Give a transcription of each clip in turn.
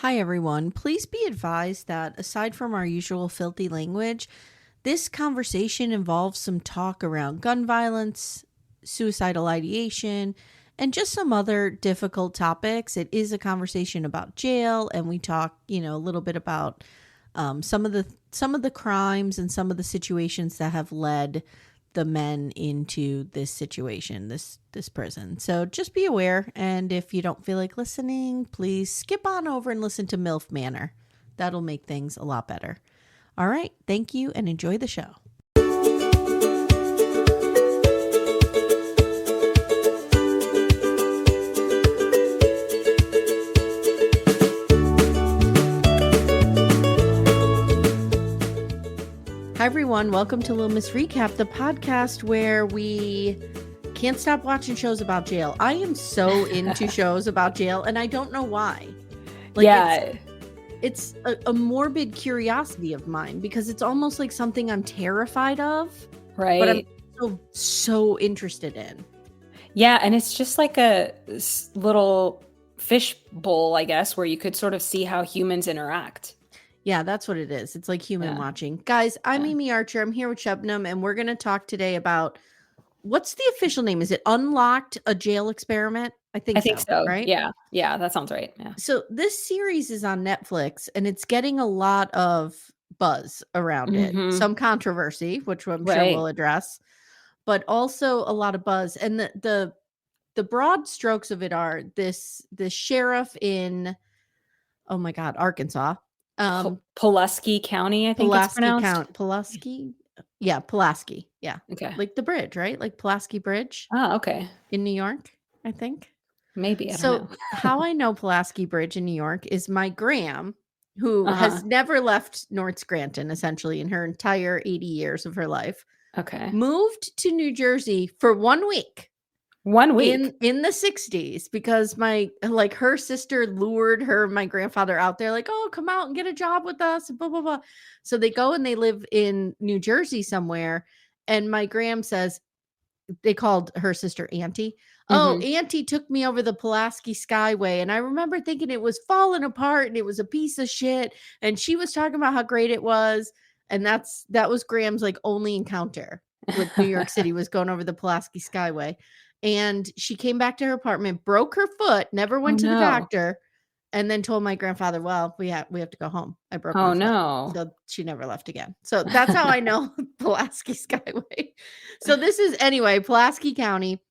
Hi, everyone. Please be advised that aside from our usual filthy language, this conversation involves some talk around gun violence, suicidal ideation, and just some other difficult topics. It is a conversation about jail, and we talk, a little bit about some of the crimes and some of the situations that have led the men into this situation, this prison. So just be aware, and if you don't feel like listening, please skip on over and listen to MILF Manor. That'll make things a lot better. All right, thank you and enjoy the show. Hi, everyone. Welcome to Little Miss Recap, the podcast where we can't stop watching shows about jail. I am so into shows about jail, and I don't know why. It's a morbid curiosity of mine because it's almost like something I'm terrified of, right? But I'm so interested in. Yeah, and it's just like a little fish bowl, I guess, where you could sort of see how humans interact. Yeah, that's what it is. It's like human watching. Guys, I'm Amye Archer. I'm here with Shabnam, and we're going to talk today about, what's the official name? Is it Unlocked, a Jail Experiment? I think so. Right? Yeah, that sounds right. Yeah. So this series is on Netflix, and it's getting a lot of buzz around it. Some controversy, which I'm sure we'll address, but also a lot of buzz. And the broad strokes of it are the sheriff in, oh my God, Arkansas. Pulaski County, I think it's pronounced. Pulaski? Yeah, Pulaski. Yeah. Okay. Like the bridge, right? Like Pulaski Bridge. Oh, okay. In New York, I think. Maybe, I don't know. How I know Pulaski Bridge in New York is my gram, who has never left North Scranton, essentially, in her entire 80 years of her life. Okay. Moved to New Jersey for 1 week. 1 week? In the 60s, because her sister lured my grandfather out there, like, oh, come out and get a job with us, blah, blah, blah. So they go and they live in New Jersey somewhere. And my gram says, they called her sister Auntie. Oh, Auntie took me over the Pulaski Skyway. And I remember thinking it was falling apart and it was a piece of shit. And she was talking about how great it was. And that was Graham's only encounter with New York City, was going over the Pulaski Skyway. And she came back to her apartment, broke her foot, never went to the doctor, and then told my grandfather, well, we have to go home. I broke my foot. No. So she never left again. So that's how I know Pulaski Skyway. So this is, anyway, Pulaski County.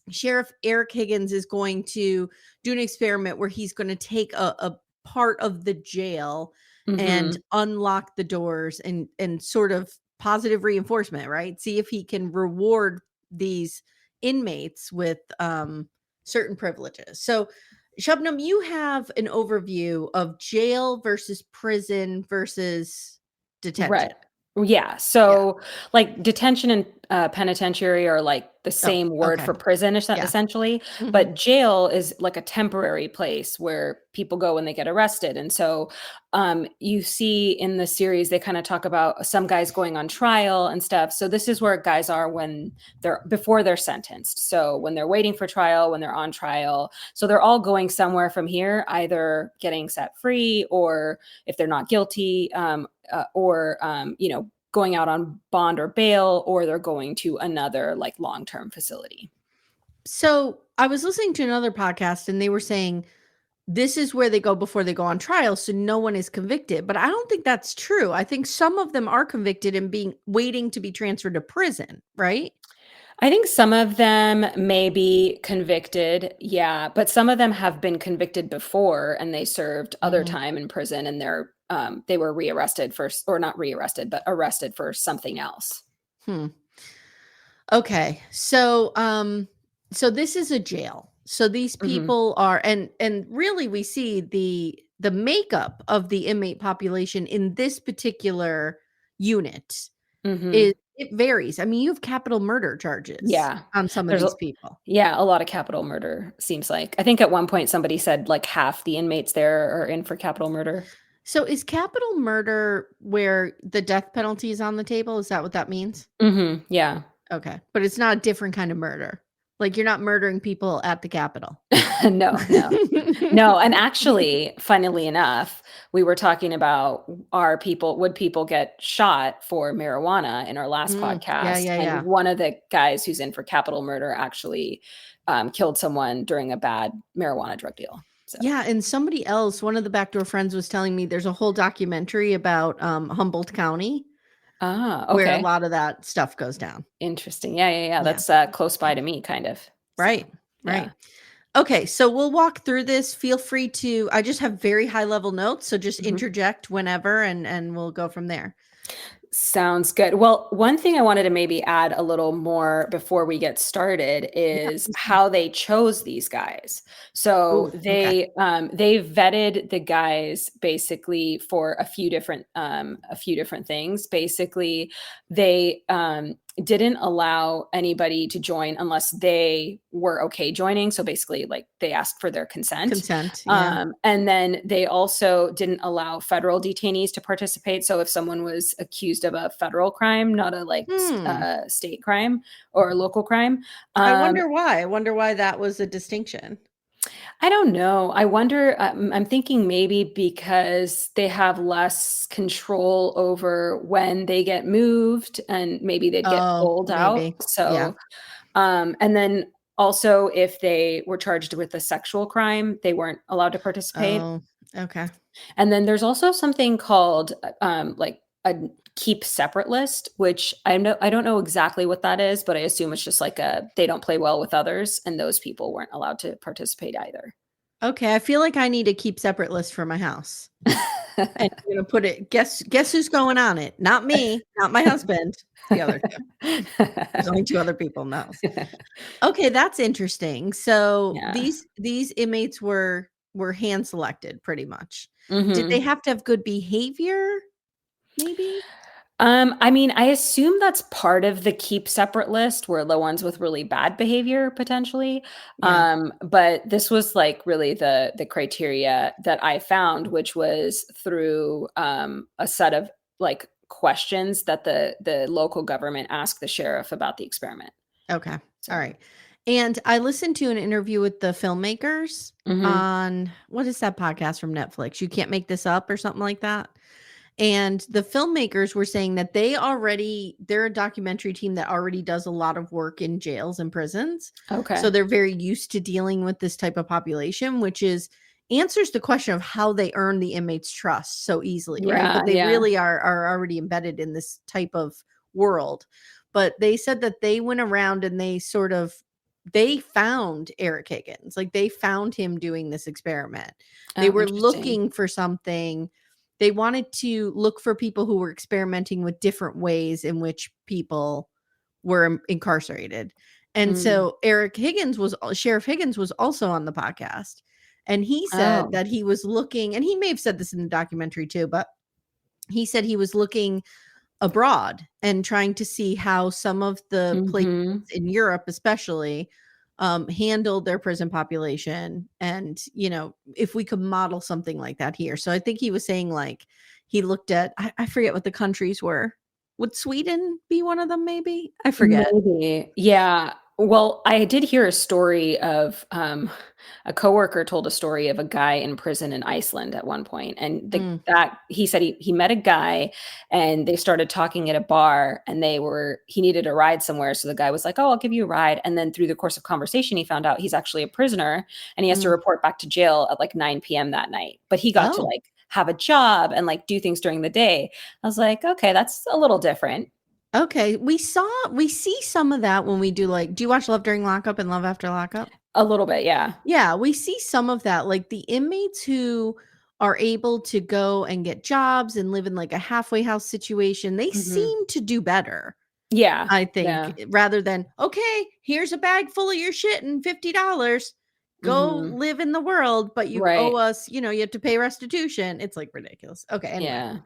Sheriff Eric Higgins is going to do an experiment where he's going to take a part of the jail and unlock the doors and sort of positive reinforcement, right? See if he can reward these inmates with certain privileges. So Shabnam, you have an overview of jail versus prison versus detention. Right. Yeah. So detention and penitentiary are the same word for prison, essentially. But jail is like a temporary place where people go when they get arrested. And so you see in the series, they kind of talk about some guys going on trial and stuff. So this is where guys are before they're sentenced. So when they're waiting for trial, when they're on trial. So they're all going somewhere from here, either getting set free, or if they're not guilty, or going out on bond or bail, or they're going to another long-term facility. So I was listening to another podcast and they were saying this is where they go before they go on trial, so no one is convicted. But I don't think that's true. I think some of them are convicted and waiting to be transferred to prison, right? I think some of them may be convicted, yeah, but some of them have been convicted before and they served other time in prison, and they were rearrested first, or not rearrested, but arrested for something else. Okay, so this is a jail. So these people are, and really we see the makeup of the inmate population in this particular unit is. It varies. I mean, you have capital murder charges on some of these people. Yeah, a lot of capital murder, seems like. I think at one point somebody said half the inmates there are in for capital murder. So is capital murder where the death penalty is on the table? Is that what that means? Yeah. Okay. But it's not a different kind of murder. Like, you're not murdering people at the Capitol. No, no. No, and actually, funnily enough, we were talking about would people get shot for marijuana in our last Yeah, podcast, yeah, and yeah. one of the guys who's in for capital murder actually, killed someone during a bad marijuana drug deal, so. Yeah, and somebody else, one of the backdoor friends was telling me there's a whole documentary about, Humboldt County Ah, where a okay. lot of that stuff goes down. Interesting. Yeah, yeah, yeah, Yeah. that's, close by to me, kind of. So, Right, yeah. right. Okay, so we'll walk through this. Feel free to I just have very high level notes, so just Mhm. interject whenever and we'll go from there. Sounds good. Well, one thing I wanted to maybe add a little more before we get started Yeah, is please do. how they chose these guys. So Ooh, okay. they vetted the guys basically for a few different things. Basically, they didn't allow anybody to join unless they were okay joining. So basically, like they asked for their consent. Consent, yeah. And then they also didn't allow federal detainees to participate. So if someone was accused of a federal crime, not a Hmm. state crime or a local crime, I um, wonder why. I wonder why that was a distinction. I don't know. I wonder. I'm thinking maybe because they have less control over when they get moved, and maybe they'd get Oh, pulled out. maybe. Yeah. So, and then also if they were charged with a sexual crime, they weren't allowed to participate. Oh, okay. And then there's also something called, like a keep separate list, which I don't know exactly what that is, but I assume it's just like they don't play well with others, and those people weren't allowed to participate either. Okay, I feel like I need a keep separate list for my house. And you're gonna put it guess who's going on it? Not me, not my husband, the other 2. There's only 2 other people in the house. Okay, that's interesting. So Yeah. these inmates were hand selected pretty much. Did they Mhm. have to have good behavior, maybe? I mean, I assume that's part of the keep separate list were the ones with really bad behavior potentially. Yeah, But this was like really the criteria that I found, which was through a set of like questions that the local government asked the sheriff about the experiment. okay, So, alright. And I listened to an interview with the filmmakers mhm. on what is that podcast from Netflix? You Can't Make This Up or something like that? And the filmmakers were saying that they're a documentary team that already does a lot of work in jails and prisons. So Okay. they're very used to dealing with this type of population, which is answers the question of how they earn the inmates' trust so easily, right? Yeah, But they yeah. really are already embedded in this type of world. But they said that they went around and they found Eric Higgins. Like they found him doing this experiment. They Oh, were interesting. looking for something. They wanted to look for people who were experimenting with different ways in which people were incarcerated. And Mm. so Sheriff Higgins was also on the podcast. And he said Oh. that he was looking, and he may have said this in the documentary too, but he said he was looking abroad and trying to see how some of the places Mhm. in Europe, especially, handled their prison population, and if we could model something like that here. So I think he was saying like he looked at I forget what the countries were. Would Sweden be one of them? Maybe I forget. Maybe. Yeah. Well, I did hear a story of, a coworker told a story of a guy in prison in Iceland at one point, and Mm, that he said he met a guy, and they started talking at a bar, and he needed a ride somewhere, so the guy was like, "Oh, I'll give you a ride," and then through the course of conversation, he found out he's actually a prisoner, and he has to mm. report back to jail at, like, 9 p.m. that night, but he got to, Oh, like, have a job and, like, do things during the day. I was like, "Okay, that's a little different." okay. We see some of that when we do like. Do you watch Love During Lockup and Love After Lockup? A little bit, yeah. Yeah, we see some of that, like the inmates who are able to go and get jobs and live in like a halfway house situation, they Mhm. seem to do better, Yeah, I think, yeah. rather than, okay, here's a bag full of your shit and $50. Go Mhm. live in the world, but you owe Right. us, you have to pay restitution. It's like ridiculous. Okay, anyway. Yeah.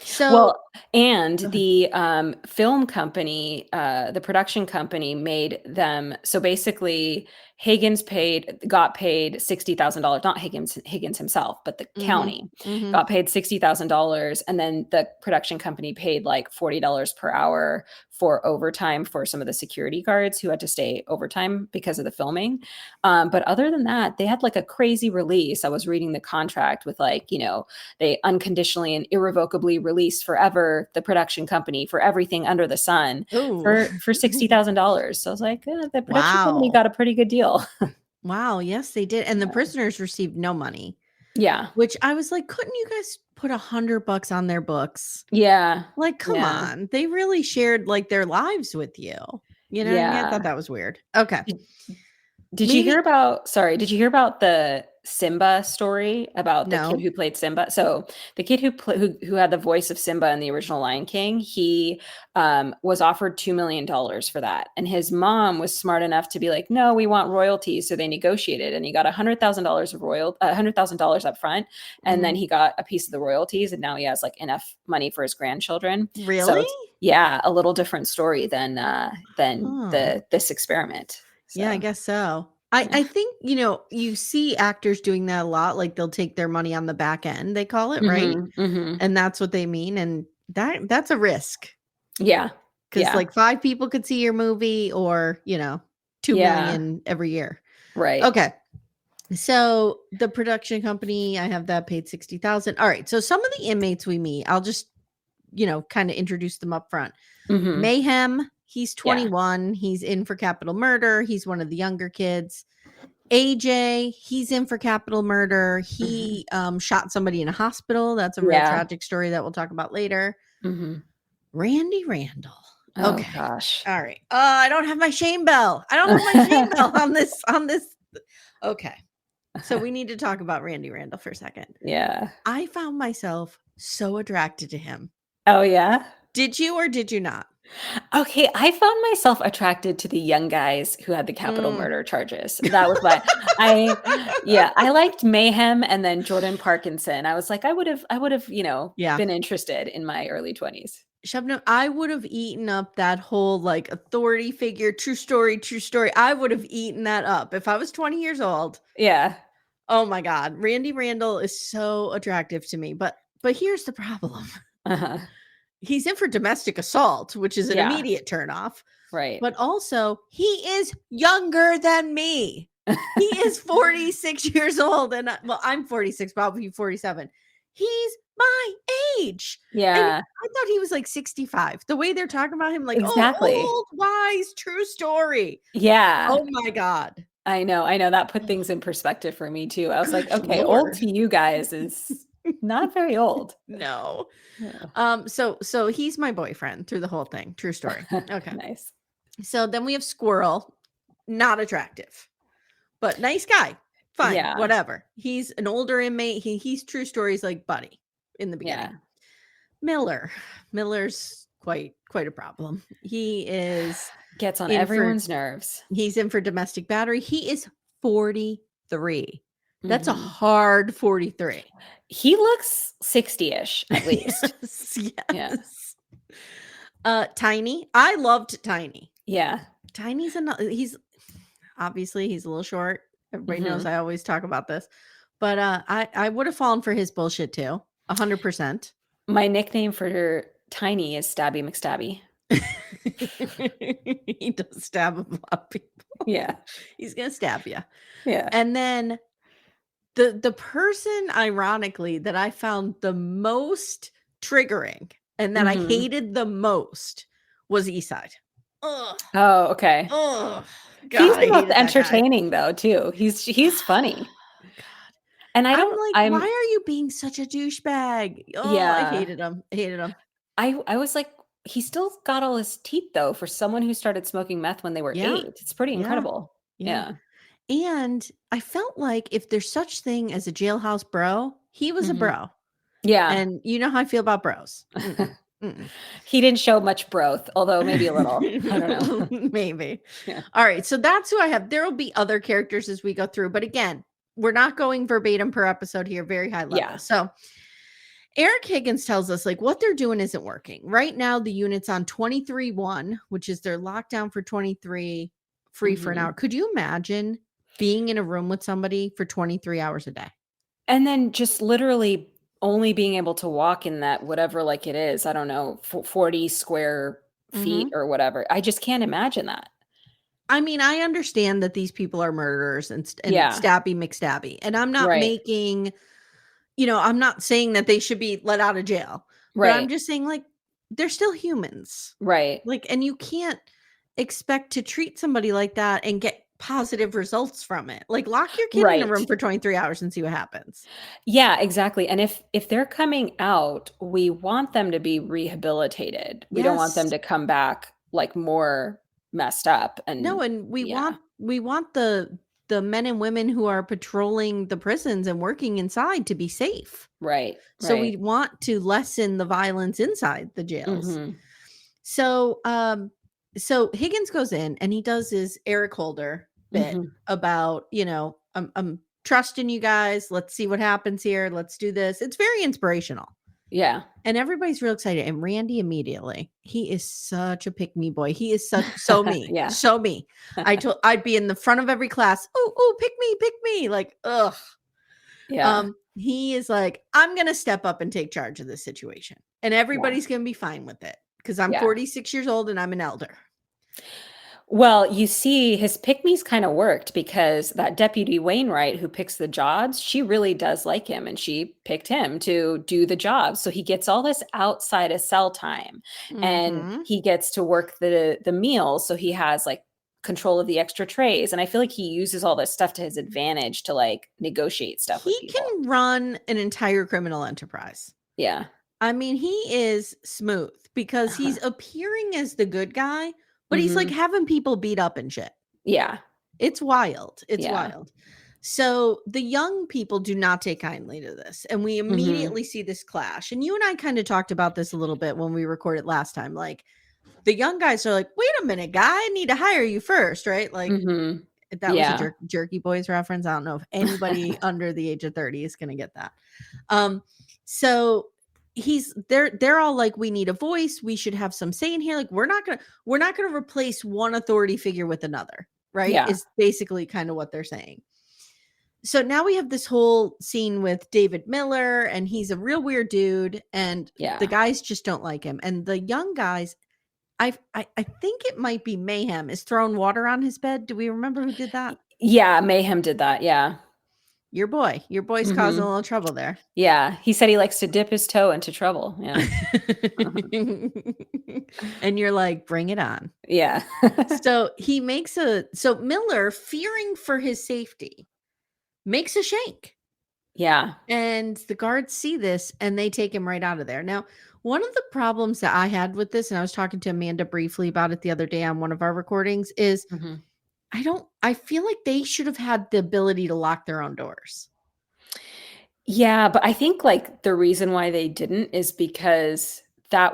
So Well, and go ahead. the, film company, the production company made them so basically, Higgins got paid $60,000, not Higgins himself, but the county got paid $60,000. And then the production company paid like $40 per hour for overtime for some of the security guards who had to stay overtime because of the filming. But other than that, they had like a crazy release. I was reading the contract with like, they unconditionally and irrevocably release forever the production company for everything under the sun for $60,000. So I was like, the production company got a pretty good deal. Wow. Yes, they did. And the prisoners received no money. Yeah. Which I was like, couldn't you guys put $100 on their books? Yeah. Like, come on. They really shared like their lives with you. You know what I mean? I thought that was weird. Okay. Did you hear about the Simba story about the kid who played Simba? So the kid who had the voice of Simba in the original Lion King, he was offered $2 million for that. And his mom was smart enough to be like, no, we want royalties. So they negotiated and he got $100,000 of $100,000 up front. And then he got a piece of the royalties. And now he has like enough money for his grandchildren. Really? So a little different story than this experiment. So. Yeah, I guess so. I think, you see actors doing that a lot. Like they'll take their money on the back end, they call it, right? And that's what they mean. And that's a risk. Yeah. Because like 5 people could see your movie or, 2 million every year. Right. Okay. So the production company, I have that paid $60,000. All right. So some of the inmates we meet, I'll just, kind of introduce them up front. Mayhem. He's 21. He's in for capital murder. He's one of the younger kids. AJ, he's in for capital murder. He shot somebody in a hospital. That's a real tragic story that we'll talk about later. Randy Randall. Okay. Oh, gosh. All right. I don't have my shame bell. on this. Okay. So we need to talk about Randy Randall for a second. Yeah. I found myself so attracted to him. Oh, yeah? Did you or did you not? Okay, I found myself attracted to the young guys who had the capital murder charges. That was why I liked Mayhem and then Jordan Parkinson. I was like, I would have, been interested in my early 20s. Shabnam, I would have eaten up that whole like authority figure, true story. I would have eaten that up if I was 20 years old. Yeah. Oh my God. Randy Randall is so attractive to me. But here's the problem. He's in for domestic assault, which is an immediate turnoff. Right. But also, he is younger than me. He is 46 years old. And I'm 46, probably 47. He's my age. Yeah. And I thought he was like 65. The way they're talking about him, like, exactly. Old, wise, true story. Yeah. Oh my God. I know. That put things in perspective for me too. I was like, okay, Lord. Old to you guys is not very old. No. So he's my boyfriend through the whole thing. True story. Okay. Nice. So then we have Squirrel, not attractive, but nice guy. Fine, whatever. He's an older inmate. He's true stories like Buddy in the beginning. Yeah. Miller's quite a problem. He gets on everyone's nerves. He's in for domestic battery. He is 43. That's a hard 43. He looks 60-ish at least. Yes. Tiny. I loved Tiny. Yeah. Tiny's he's obviously he's a little short. Everybody knows I always talk about this. But I would have fallen for his bullshit too. 100%. My nickname for Tiny is Stabby McStabby. He does stab a lot of people. Yeah. He's gonna stab you. Yeah. And then the person, ironically, that I found the most triggering and that I hated the most was Eastside. Ugh. Oh, okay. Ugh. God, he's the most entertaining though, too. He's funny. God. And I'm like, why are you being such a douchebag? Oh, yeah. I hated him. I was like, he still got all his teeth though for someone who started smoking meth when they were 8. It's pretty incredible. Yeah. And I felt like if there's such thing as a jailhouse bro, he was a bro. Yeah. And you know how I feel about bros. He didn't show much growth, although maybe a little. I don't know. Maybe. Yeah. All right. So that's who I have. There will be other characters as we go through. But again, we're not going verbatim per episode here. Very high level. Yeah. So Eric Higgins tells us like what they're doing isn't working. Right now, the unit's on 23-1, which is their lockdown for 23, free for an hour. Could you imagine being in a room with somebody for 23 hours a day. And then just literally only being able to walk in that whatever, like, it is, I don't know, 40 square feet Mhm. or whatever. I just can't imagine that. I mean, I understand that these people are murderers and Yeah. stabby McStabby, and I'm not Right. making I'm not saying that they should be let out of jail, but I'm Right. just saying, like, they're still humans. Right. Like, and you can't expect to treat somebody like that and get positive results from it. Like, lock your kid in a Right. room for 23 hours and see what happens. Yeah, exactly, and if they're coming out, we want them to be rehabilitated. We don't want them Yes. to come back, like, more messed up No, and and yeah. we want the men and women who are patrolling the prisons and working inside to be safe. Right, So right. we want to lessen the violence inside the jails. Mhm, So, so Higgins goes in and he does his Eric Holder bit mhm. about, I'm trusting you guys. Let's see what happens here. Let's do this. It's very inspirational. Yeah. And everybody's real excited. And Randy immediately, he is such a pick me boy. He is so me, Yeah. so me. I'd be in the front of every class. Oh, pick me. Like, ugh. Yeah, He is like, I'm gonna step up and take charge of this situation. And yeah, everybody's gonna be fine with it because I'm yeah. 46 years old and I'm an elder. Well, you see, his pick-me's kinda worked because that Deputy Wainwright who picks the jobs, she really does like him, and she picked him to do the job, so he gets all this outside of cell time, and Mhm. he gets to work the meals, so he has, like, control of the extra trays, and I feel like he uses all this stuff to his advantage to, like, negotiate stuff with He people. can run an entire criminal enterprise. Yeah. I mean, he is smooth because Uh-huh. he's appearing as the good guy, but he's like Mhm. having people beat up and shit. Yeah. It's wild. It's Yeah. wild. So the young people do not take kindly to this. And we Mhm. immediately see this clash. And you and I kind of talked about this a little bit when we recorded last time. Like the young guys are like, wait a minute, guy, I need to hire you first, right? Like Mhm. that was a Yeah. Jerky Boys reference. I don't know if anybody under the age of 30 is gonna get that. Um, so they're all like, we need a voice, we should have some say in here. Like, we're not gonna replace one authority figure with another, right? Yeah. Is basically kind of what they're saying. So now we have this whole scene with David Miller, and he's a real weird dude, and the Yeah. guys just don't like him. And the young guys, I think it might be Mayhem, is throwing water on his bed. Do we remember who did that? Yeah, Mayhem did that, yeah. Your boy's causing a Mhm. little trouble there. Yeah, he said he likes to dip his toe into trouble, yeah. Uh-huh. And you're like, bring it on. Yeah. So Miller, fearing for his safety, makes a shank. Yeah. And the guards see this and they take him right out of there. Now, one of the problems that I had with this, and I was talking to Amanda briefly about it the other day on one of our recordings, is Mhm. I feel like they should have had the ability to lock their own doors. Yeah, but I think, like, the reason why they didn't is because they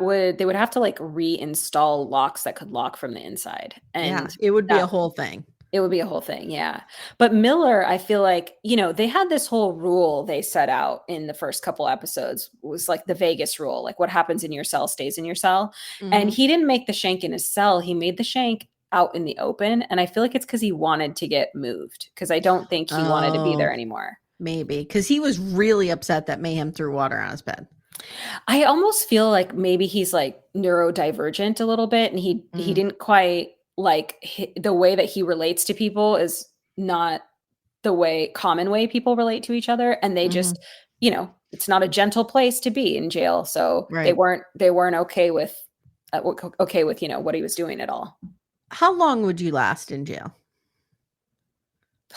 would have to, like, reinstall locks that could lock from the inside, Yeah, and it would be a that whole thing. it would be a whole thing, yeah. But Miller, I feel like, they had this whole rule they set out in the first couple episodes, was like the Vegas rule, like what happens in your cell stays in your cell. And Mhm. he didn't make the shank in his cell, he made the shank out in the open. And I feel like it's because he wanted to get moved, because I don't think he wanted to be there Oh, anymore. maybe because he was really upset that Mayhem threw water on his bed. I almost feel like maybe he's like neurodivergent a little bit, and he Mm. didn't quite like the way that he relates to people is not the common way people relate to each other, and they Mhm. just, it's not a gentle place to be in jail, so Right. they weren't okay with okay with, what he was doing at all. How long would you last in jail?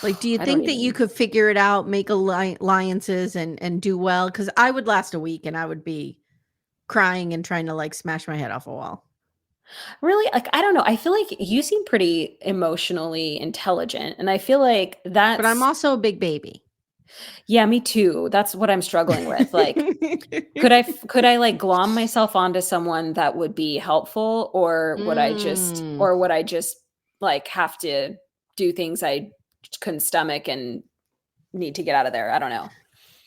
Like, do you I don't think that you even could figure it out, make alliances and do well? Because I would last a week and I would be crying and trying to, like, smash my head off a wall. really, like, I don't know, I feel like you seem pretty emotionally intelligent, and I feel like But I'm that's also a big baby. yeah, me too, that's what I'm struggling with, like, could I, like, glom myself onto someone that would be helpful, Mm. or would I just, like, have to do things I couldn't stomach and need to get out of there? I don't know.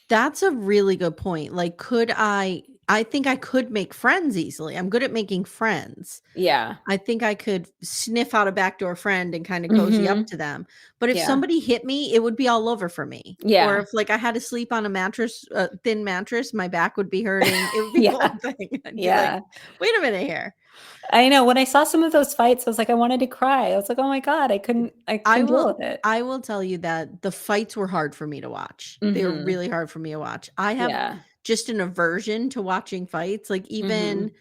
That's a really good point. Like, I think I could make friends easily. I'm good at making friends. Yeah. I think I could sniff out a backdoor friend and kinda cozy up Mhm. to them. But if Yeah. somebody hit me, it would be all over for me. Or Yeah. if, like, I had to sleep on a mattress, a thin mattress, my back would be hurting. It would be a Yeah. whole thing. I'd be like, Yeah. "Wait a minute here." I know, when I saw some of those fights, I was like, I wanted to cry. I was like, "Oh my god, I I couldn't deal will with it." I will tell you that the fights were hard for me to watch. They were Mhm. really hard for me to watch. I have Yeah. just an aversion to watching fights, like, even Mhm.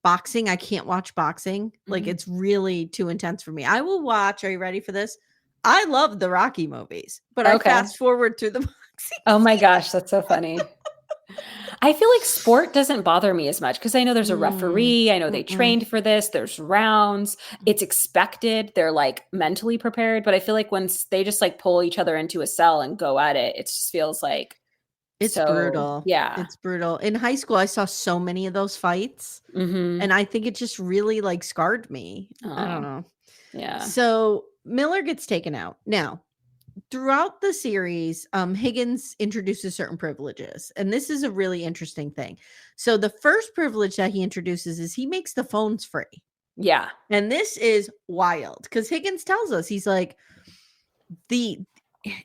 boxing, I can't watch boxing. Like, Mhm. it's really too intense for me. I will watch, are you ready for this? I love the Rocky movies, but I Okay. fast forward through the boxing Oh my scene. gosh, that's so funny. I feel like sport doesn't bother me as much because I know there's a Mm, referee, I know they mm-mm. trained for this, there's rounds, it's expected, they're, like, mentally prepared, but I feel like when they just, like, pull each other into a cell and go at it, it just feels like It's so brutal. yeah. It's brutal. In high school, I saw so many of those fights, Mhm. and I think it just really, like, scarred me. I don't Oh, know. yeah. So, Miller gets taken out. Now, throughout the series, Higgins introduces certain privileges, and this is a really interesting thing. So, the first privilege that he introduces is he makes the phones free. Yeah. And this is wild because Higgins tells us, he's like, the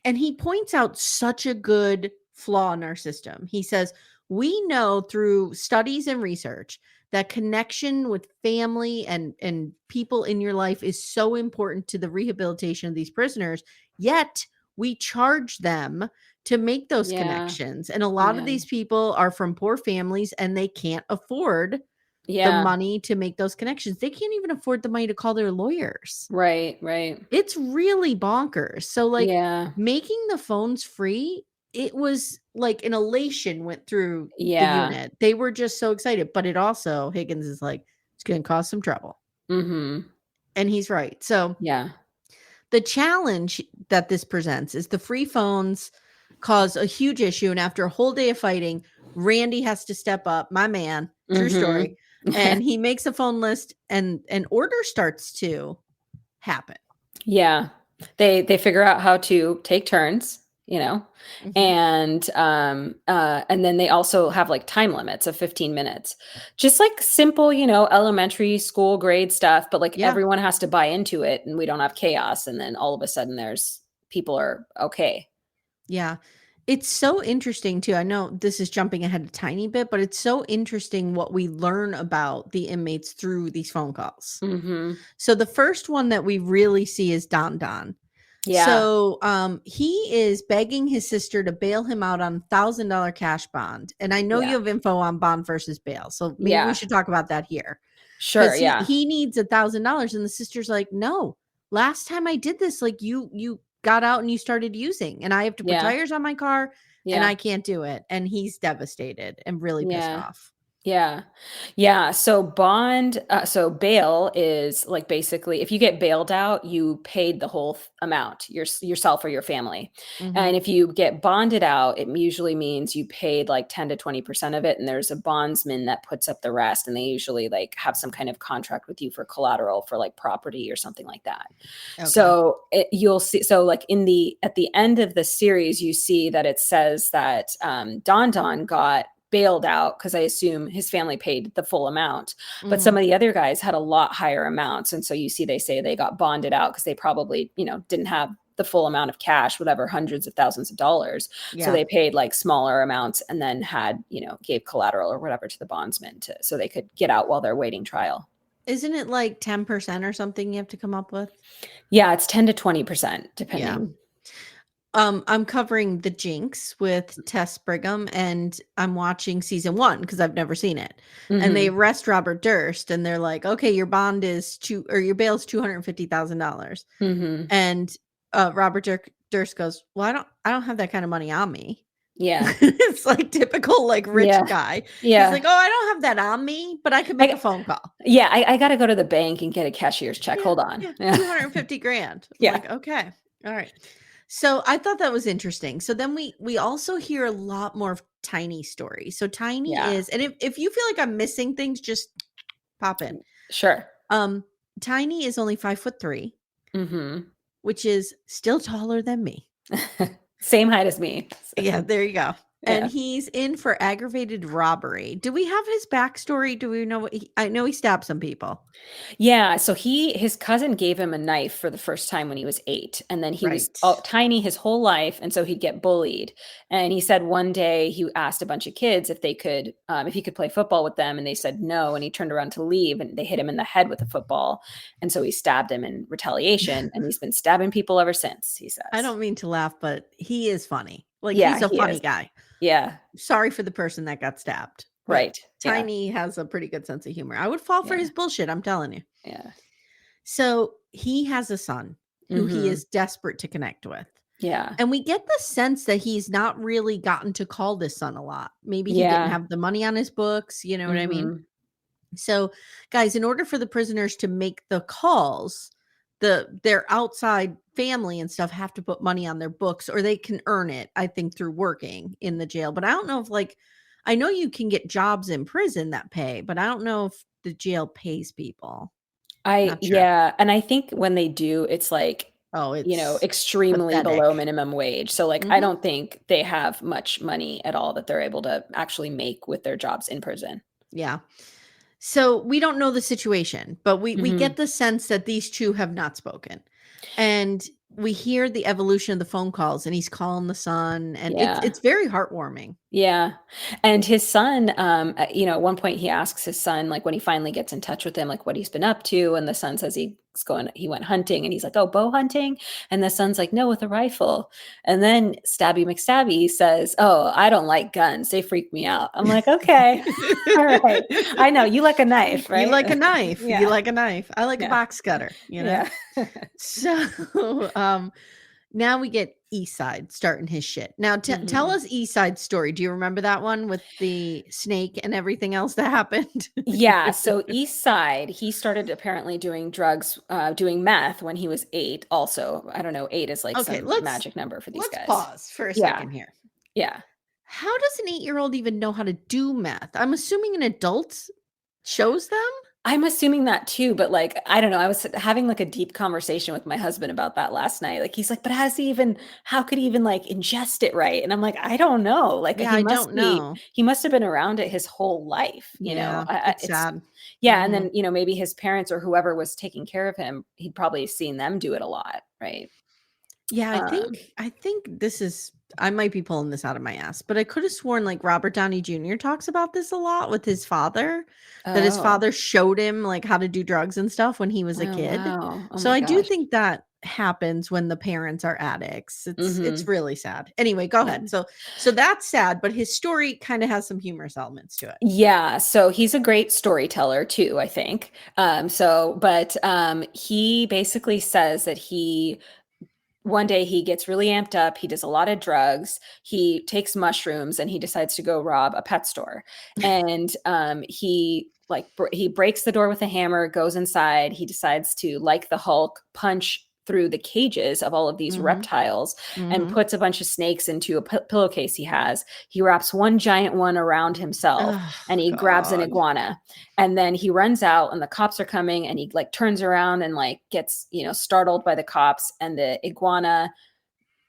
and he points out such a good flaw in our system. He says, "We know through studies and research that connection with family and people in your life is so important to the rehabilitation of these prisoners, yet we charge them to make those Yeah. connections. And a lot of Yeah. these people are from poor families and they can't afford the Yeah. money to make those connections. They can't even afford the money to call their lawyers." Right, right. It's really bonkers. So, like, Yeah. making the phones free, it was like an elation went through the Yeah. unit. They were just so excited, but it also, Higgins is like, "It's gonna cause some trouble." Mhm. And he's right. So, Yeah. the challenge that this presents is the free phones cause a huge issue, and after a whole day of fighting, Randy has to step up, my man, true Mhm. story, and he makes a phone list and an order starts to happen. Yeah. They figure out how to take turns, you know, Mhm. and then they also have, like, time limits of 15 minutes. Just, like, simple, elementary school grade stuff, but, like, Yeah. everyone has to buy into it, and we don't have chaos, and then all of a sudden there's people are okay. Yeah. It's so interesting too. I know this is jumping ahead a tiny bit, but it's so interesting what we learn about the inmates through these phone calls. Mhm. So the first one that we really see is Don Don. Yeah. So he is begging his sister to bail him out on $1,000 cash bond. And I know you Yeah. have info on bond versus bail. So maybe we Yeah. should talk about that here. Sure, Because yeah. he needs $1,000 and the sister's like, "No, last time I did this, like, you got out and you started using, and I have to put Yeah. tires on my car, and Yeah. I can't do it." And he's devastated and really pissed Yeah. off. Yeah. Yeah, so bail is, like, basically if you get bailed out, you paid the whole amount, yourself or your family. Mhm. And if you get bonded out, it usually means you paid, like, 10 to 20% of it, and there's a bondsman that puts up the rest, and they usually, like, have some kind of contract with you for collateral for, like, property or something like that. Okay. So, you'll see like, at the end of the series, you see that it says that, Don Don got bailed out because I assume his family paid the full amount, but some Mhm. of the other guys had a lot higher amounts, and so you see they say they got bonded out because they probably, didn't have the full amount of cash, whatever, hundreds of thousands of dollars. So Yeah. they paid, like, smaller amounts and then gave collateral or whatever to the bondsman so they could get out while they're waiting trial. Isn't it like 10% or something you have to come up with? Yeah, it's 10 to 20% Yeah. depending. I'm covering The Jinx with Tess Brigham, and I'm watching season 1 because I've never seen it. And they Mhm. arrest Robert Durst, and they're like, "Okay, your bond is your bail is $250,000." Mhm. And Robert Durst goes, "Well, I don't have that kind of money on me." Yeah. It's like typical like rich Yeah. guy. He's Yeah. like, "Oh, I don't have that on me, but I can make a I phone call." yeah, I gotta go to the bank and get a cashier's check. Yeah, Hold on. yeah, Yeah. 250 grand. I'm Yeah. like, "Okay. All right." So I thought that was interesting. So then we also hear a lot more of Tiny stories. So Tiny Yeah. is, and if you feel like I'm missing things, just pop in. Sure. Um, Tiny is only 5'3", Mhm. which is still taller than me. Same height as me. So Yeah, there you go. and Yeah. he's in for aggravated robbery. Do we have his backstory? Do we know what I know he stabbed some people. Yeah, so his cousin gave him a knife for the first time when he was 8, and then he was Right. tiny his whole life, and so he'd get bullied. And he said one day he asked a bunch of kids if he could play football with them, and they said no, and he turned around to leave, and they hit him in the head with a football, and so he stabbed him in retaliation, and he's been stabbing people ever since, he I says. don't mean to laugh, but he is funny. Like, Yeah, he's a he funny is. guy. Yeah, Sorry for the person that got stabbed, but right. Yeah, Tiny has a pretty good sense of humor. I would fall for yeah, his bullshit, I'm telling you. yeah. So, he has a son who he Mhm. is desperate to connect with. Yeah. And we get the sense that he's not really gotten to call this son a lot. Maybe he didn't Yeah. have the money on his books, you know what I mean? Mhm. So, guys, in order for the prisoners to make the calls, their outside family and stuff have to put money on their books or they can earn it, I think, through working in the jail. But I don't know if I know you can get jobs in prison that pay, but I don't know if the jail pays people. Not sure. Yeah, and I think when they do, it's like, Oh, it's extremely below pathetic. minimum wage. So, like, I Mhm. don't think they have much money at all that they're able to actually make with their jobs in prison. Yeah. So we don't know the situation, but we get Mhm. the sense that these two have not spoken. And we hear the evolution of the phone calls and he's calling the son and it's Yeah. it's very heartwarming. Yeah, and his son, at one point, he asks his son, like, when he finally gets in touch with him, like, what he's been up to, and the son says he went hunting, and he's like, "Oh, bow hunting?" And the son's like, "No, with a rifle." And then Stabby McStabby says, "Oh, I don't like guns, they freak me out." I'm like, "Okay, all right. I know, you like a knife, You right?" like a knife. You Yeah, like a knife. I like a yeah, box cutter, you know? yeah. So now we get Eastside starting his shit. Now tell Mhm. us Eastside's story. Do you remember that one with the snake and everything else that happened? Yeah, so East Side, he started apparently doing drugs, doing meth when he was 8 also. I don't know, 8 is like Okay, some let's magic number for these let's guys. pause for a Yeah, second here. yeah. How does an 8-year-old even know how to do math? I'm assuming an adult shows them? I'm assuming that too, but, like, I don't know, I was having, like, a deep conversation with my husband about that last night. Like, he's like, "But how could he even, like, ingest it right?" And I'm like, "I don't know." Like, Yeah, I don't know. he must have been around it his whole life, you know? Yeah, it's It's sad. yeah, and Mhm. then, maybe his parents or whoever was taking care of him, he'd probably seen them do it a lot, right? Yeah, Um I think this is I might be pulling this out of my ass, but I could have sworn like Robert Downey Jr. talks about this a lot with his father, that his Oh. father showed him like how to do drugs and stuff when he was a Oh, kid. wow. Oh So my I do gosh. think that happens when the parents are addicts. It's Mhm. really sad. Anyway, go ahead. So that's sad, but his story kind of has some humorous elements to it. Yeah, so he's a great storyteller too, I think. He basically says that he one day he gets really amped up, he does a lot of drugs, he takes mushrooms, and he decides to go rob a pet store. And, he breaks the door with a hammer, goes inside, he decides to, like the Hulk, punch through the cages of all of these Mhm. reptiles and Mhm. puts a bunch of snakes into a pillowcase he has. He wraps one giant one around himself, Oh and he grabs an god. iguana, and then he runs out and the cops are coming, and he like turns around and like gets, startled by the cops, and the iguana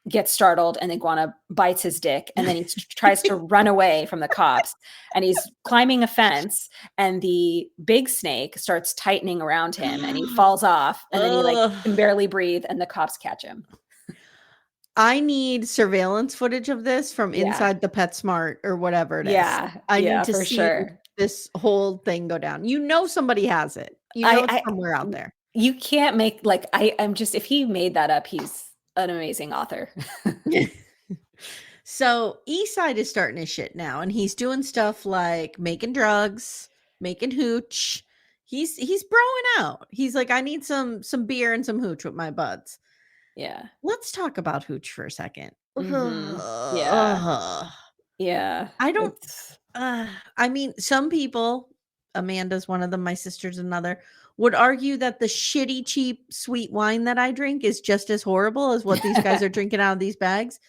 gets startled, and the iguana bites his dick, and then he tries to run away from the cops, and he's climbing a fence, and the big snake starts tightening around him, and he falls off, and then he like Ugh. can barely breathe, and the cops catch him. I need surveillance footage of this from Yeah. inside the PetSmart or whatever it is. Yeah. I need Yeah, to for see sure. this whole thing go down. You know somebody has it. You know it's I somewhere out there. you can't make like I'm just if he made that up, he's an amazing author. So Eastside is starting his shit now, and he's doing stuff like making drugs, making hooch. He's broing out. He's like, I need some beer and some hooch with my buds. Yeah. Let's talk about hooch for a second. Mhm. Yeah. Ugh. Yeah. I don't It's I mean, some people, Amanda's one of them, my sister's another, would argue that the shitty, cheap, sweet wine that I drink is just as horrible as what these guys are drinking out of these bags.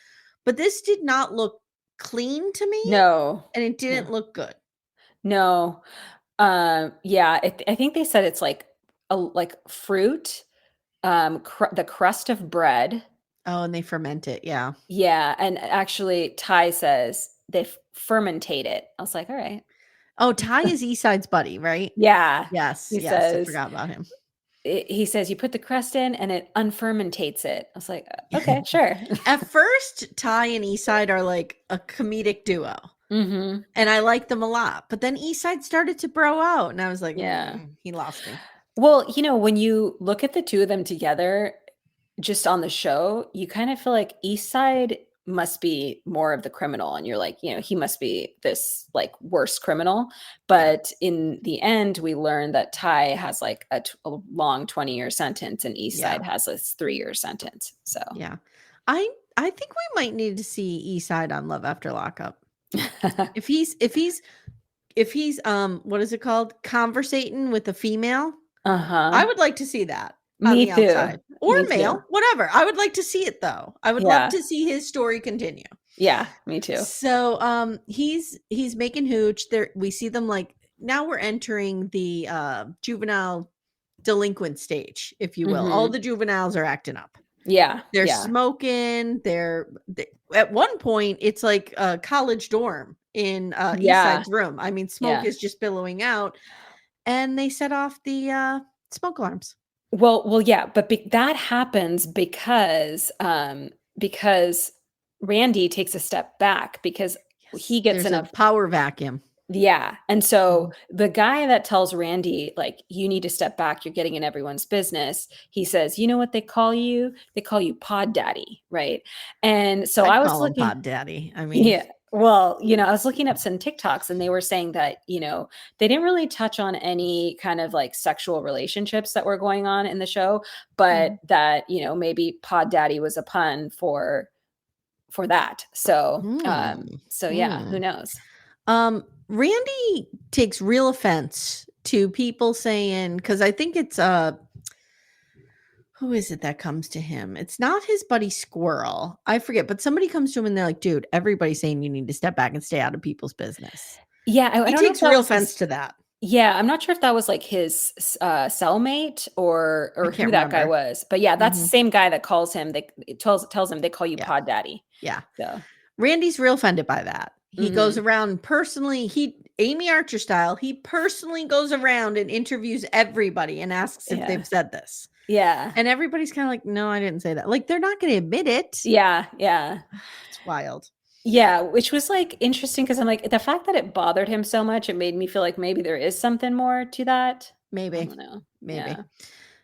But this did not look clean to me, No. and it No. didn't look good. No. Yeah, I think they said it's like like fruit, the crust of bread. Oh, and they ferment it. Yeah. Yeah, and actually Ty says fermentate it. I was like, all right. Oh, Ty is Eastside's buddy, right? Yeah. Yes, He yes, I says forgot about him. he says, "You put the crust in and it unfermentates it." I was like, "Okay, sure." At first, Ty and Eastside are like a comedic duo. Mhm. And I like them a lot. But then Eastside started to bro out, and I was like, Yeah. he lost me. Well, when you look at the two of them together, just on the show, you kind of feel like Eastside must be more of the criminal, and you're like, he must be this, like, worst criminal, Yeah. but in the end, we learn that Ty has, like, a long 20-year sentence, and Yeah. Eastside has this 3-year sentence, so Yeah. I I think we might need to see Eastside on Love After Lockup. If he's what is it called? Conversating with a female, I Uh-huh. would like to see that on Me the too. outside. Or Me too. male, whatever. I would like to see it though. I would love Yeah. to see his story continue. Yeah, me too. So he's making hooch. There we see them like now we're entering the juvenile delinquent stage, if you will. All Mhm. the juveniles are acting up. Yeah, They're yeah. smoking. At one point, it's like a college dorm in Yeah, Eastside's room. I mean, smoke yeah. is just billowing out, and they set off the smoke alarms. Well, yeah, but that happens because Randy takes a step back because he Yes, gets there's in a a power vacuum. yeah, and Mhm. so the guy that tells Randy, like, "You need to step back, you're getting in everyone's business," he says, "You know what they call you? They call you Pod Daddy," right? And so I'd I was call him looking Pod Daddy. I mean, yeah. Well, I was looking up some TikToks and they were saying that, they didn't really touch on any kind of like sexual relationships that were going on in the show, but Mhm. that, maybe Pod Daddy was a pun for that. So yeah, who Hmm. knows? Randy takes real offense to people saying because I think it's who is it that comes to him? It's not his buddy Squirrel. I forget, but somebody comes to him and they're like, "Dude, everybody's saying you need to step back and stay out of people's business." Yeah, I He don't know if takes that real was offense his to that. yeah, I'm not sure if that was like his cellmate or I who can't that guy remember. was. But yeah, that's the Mhm. same guy that calls him tells him they call you Yeah. Pod Daddy. Yeah. So, Randy's real offended by that. He goes mhm. around personally, Amy Archer style, he personally goes around and interviews everybody and asks if Yeah. they've said this. Yeah. And everybody's kind of like, "No, I didn't say that." Like they're not going to admit it. Yeah, yeah. It's wild. Yeah, which was, like, interesting because 'cause I'm like, the fact that it bothered him so much, it made me feel like maybe there is something more to that. I Maybe. don't know. Maybe. Yeah.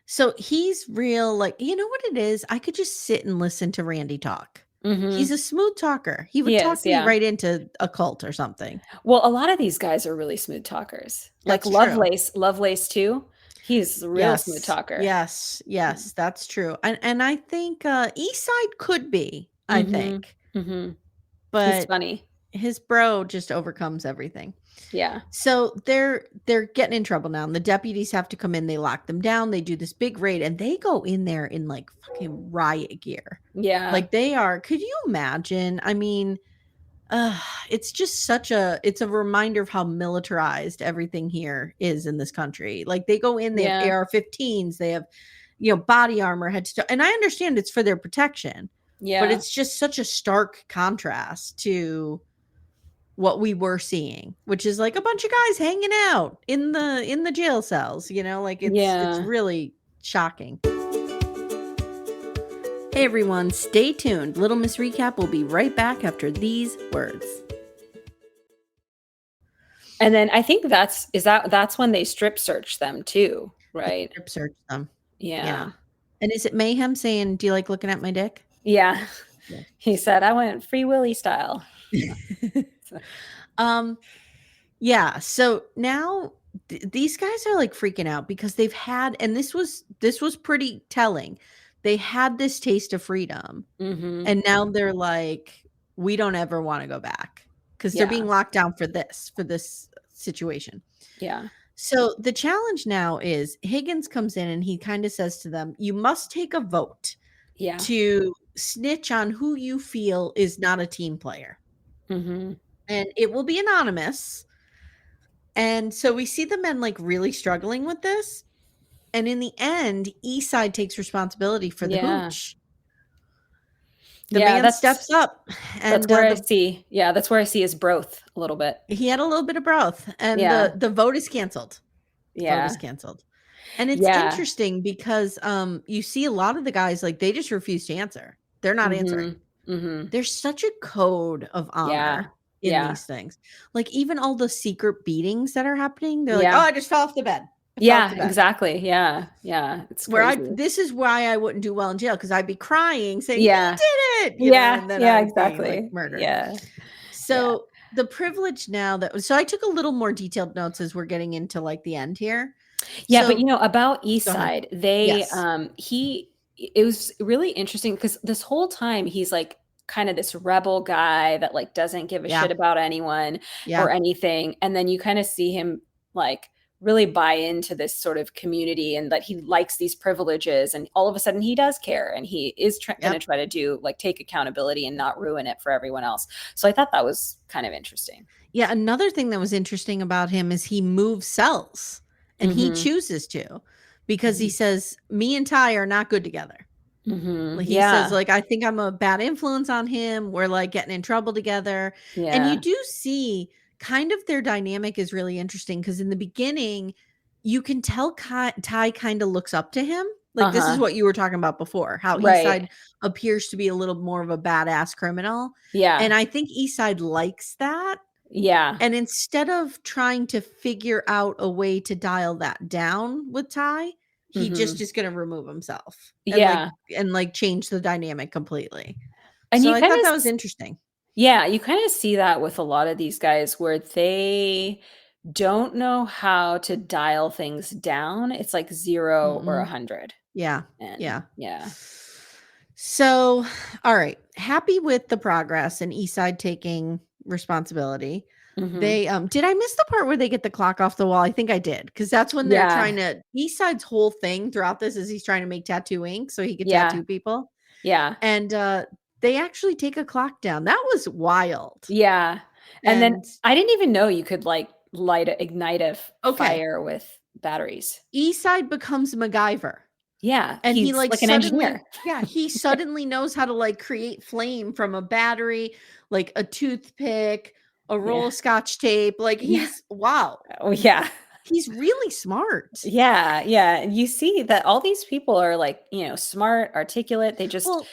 So he's real like, you know what it is? I could just sit and listen to Randy talk. He's Mhm. a smooth talker. He He would is, talk me yeah. right into a cult or something. Well, a lot of these guys are really smooth talkers. Like That's true. Lovelace too, he's a real smooth Yes. talker. Yes. Yeah. Yes, that's true. And I think East Side could be, I Mhm. think. Mhm. He's But funny. his bro just overcomes everything. Yeah. So they're getting in trouble now. And the deputies have to come in. They lock them down. They do this big raid, and they go in there in like fucking riot gear. Yeah. Like they are. Could you imagine? I mean, it's just it's a reminder of how militarized everything here is in this country. Like they go in, they have Yeah. AR-15s, they have body armor, head to toe, and I understand it's for their protection, but Yeah. it's just such a stark contrast to what we were seeing, which is like a bunch of guys hanging out in the jail cells, like it's Yeah. really shocking. Hey everyone, stay tuned. Little Miss Recap will be right back after these words. And then I think that's when they strip search them too, They right? strip search them. Yeah. Yeah. And is it Mayhem saying, "Do you like looking at my dick?" Yeah. Yeah. He said, "I went Free Willy style." So Um, yeah, so now these guys are, like, freaking out because they've had and this was pretty telling. They had this taste of freedom, mhm. and now they're like, "We don't ever wanna go back because 'cause they're Yeah. being locked down for this situation. Yeah. So, the challenge now is Higgins comes in and he kinda says to them, "You must take a vote Yeah. to snitch on who you feel is not a team player, Mhm. and it will be anonymous." And so we see the men like really struggling with this. And in the end, Eastside takes responsibility for the Yeah. hooch. the Yeah, man steps up, that's and where I see that's where I see his growth a little bit. he had a little bit of both, and Yeah. the vote is canceled. The vote is Yeah. canceled. And it's Yeah. interesting because, you see a lot of the guys, like, they just refuse to answer. They're not answering. Mhm. Mhm. There's such a code of Yeah. honor in Yeah. these things. Like, even all the secret beatings that are happening, they're like, "Oh, Yeah. I just fell off the bed. I fell off the Yeah, bed." exactly. Yeah. Yeah. It's Where I crazy. this is why I wouldn't do well in jail, because 'cause I'd be crying saying, "He Yeah. did it," Yeah. and then I Yeah, was being, like, exactly. murdered. Yeah. Yeah. So, the privilege now that so I took a little more detailed notes as we're getting into, like, the end here. Yeah, but, So about East go ahead. Side, they, Yes. it was really interesting because this whole time he's, like, kinda this rebel guy that, like, doesn't give a Yeah. shit about anyone Yeah. or anything, and then you kinda see him, like, really buy into this sort of community and that he likes these privileges, and all of a sudden he does care, and he is gonna Yep. try to do like, take accountability and not ruin it for everyone else. So I thought that was kind of interesting. Yeah, another thing that was interesting about him is he moves cells, and he Mhm. chooses to, because he Mhm. says, "Me and Ty are not good together." Mhm. Like, he says, Yeah. like, "I think I'm a bad influence on him. We're, like, getting in trouble together." And you Yeah. do see kind of their dynamic is really interesting, because in the beginning, you can tell Ty kinda looks up to him. Like, this is Uh-huh. what you were talking about before, how Right. Eastside appears to be a little more of a badass criminal, and Yeah. I think Eastside likes that. Yeah. And instead of trying to figure out a way to dial that down with Ty, he just Mhm. is gonna remove himself Yeah. and, like, change the dynamic completely. And So you I kinda thought that was interesting. yeah, you kinda see that with a lot of these guys where they don't know how to dial things down. It's like 0 or Mm-mm. 100. Yeah, And yeah. yeah. So, alright, happy with the progress and Eastside taking responsibility. Mhm. They, did I miss the part where they get the clock off the wall? I think I did, because that's when they're Yeah. trying to Eastside's whole thing throughout this is he's trying to make tattoo ink so he could Yeah. tattoo people. Yeah. And, they actually take a clock down. That was wild. Yeah. And then And I didn't even know you could, like, ignite a okay, fire with batteries. Eastside becomes MacGyver, Yeah, and he, he's like, like an engineer. suddenly yeah, he suddenly knows how to, like, create flame from a battery, like a toothpick, a roll Yeah. of scotch tape, like, Yeah. he's wow. Oh, yeah. He's really smart. Yeah, yeah, and you see that all these people are, like, smart, articulate, they just Well,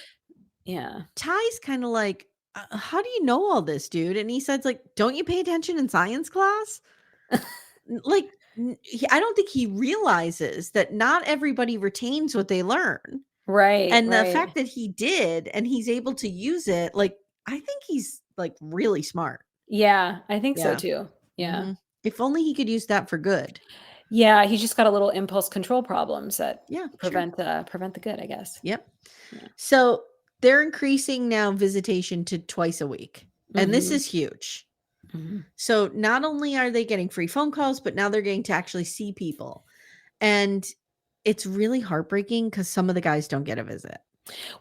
yeah. Ty's kinda like, how do you know all this, dude?" And Eastside's like, "Don't you pay attention in science class?" Like, I don't think he realizes that not everybody retains what they learn. Right, And the right. fact that he did and he's able to use it, like, I think he's, like, really smart. Yeah, I think so Yeah. too. Yeah. Mhm. If only he could use that for good. Yeah, he's just got a little impulse control problems that Yeah, sure. prevent the good, I guess. Yep. Yeah. So, they're increasing now visitation to twice a week, and this Mhm. is huge. Mhm. So, not only are they getting free phone calls, but now they're getting to actually see people, and it's really heartbreaking because some of the guys don't get a visit.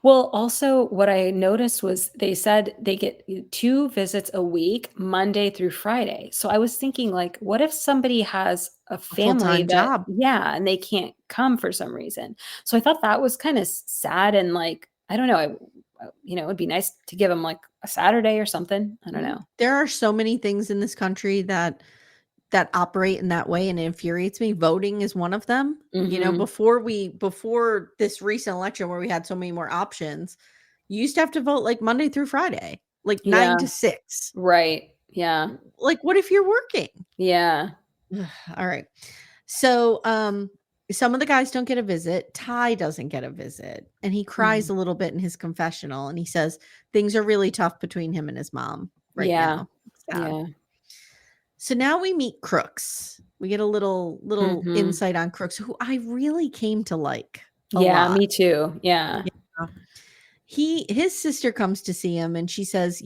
Well, also what I noticed was they said they get 2 visits a week, Monday through Friday. So I was thinking like, what if somebody has a A family full-time that job. yeah, and they can't come for some reason. So I thought that was kinda sad and like, I don't know, it would be nice to give them like a Saturday or something. I don't Mhm. know. There are so many things in this country that operate in that way, and it infuriates me. Voting is one of them. You know, Mhm. before this recent election where we had so many more options, you used to have to vote, like, Monday through Friday, like, 9 Yeah, to 6. right. Yeah. Like, what if you're working? Yeah. Alright. So, some of the guys don't get a visit. Ty doesn't get a visit, and he cries Mhm. a little bit in his confessional, and he says things are really tough between him and his mom right Yeah. now. Sad. Yeah. So now we meet Crooks. We get a little Mhm. insight on Crooks, who I really came to like a Yeah, lot. me too. Yeah. Yeah. His sister comes to see him and she says,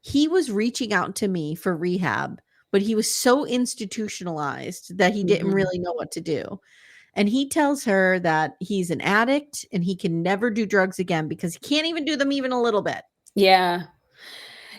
he was reaching out to me for rehab, but he was so institutionalized that he didn't Mhm. really know what to do. And he tells her that he's an addict and he can never do drugs again because he can't even do them even a little bit. Yeah.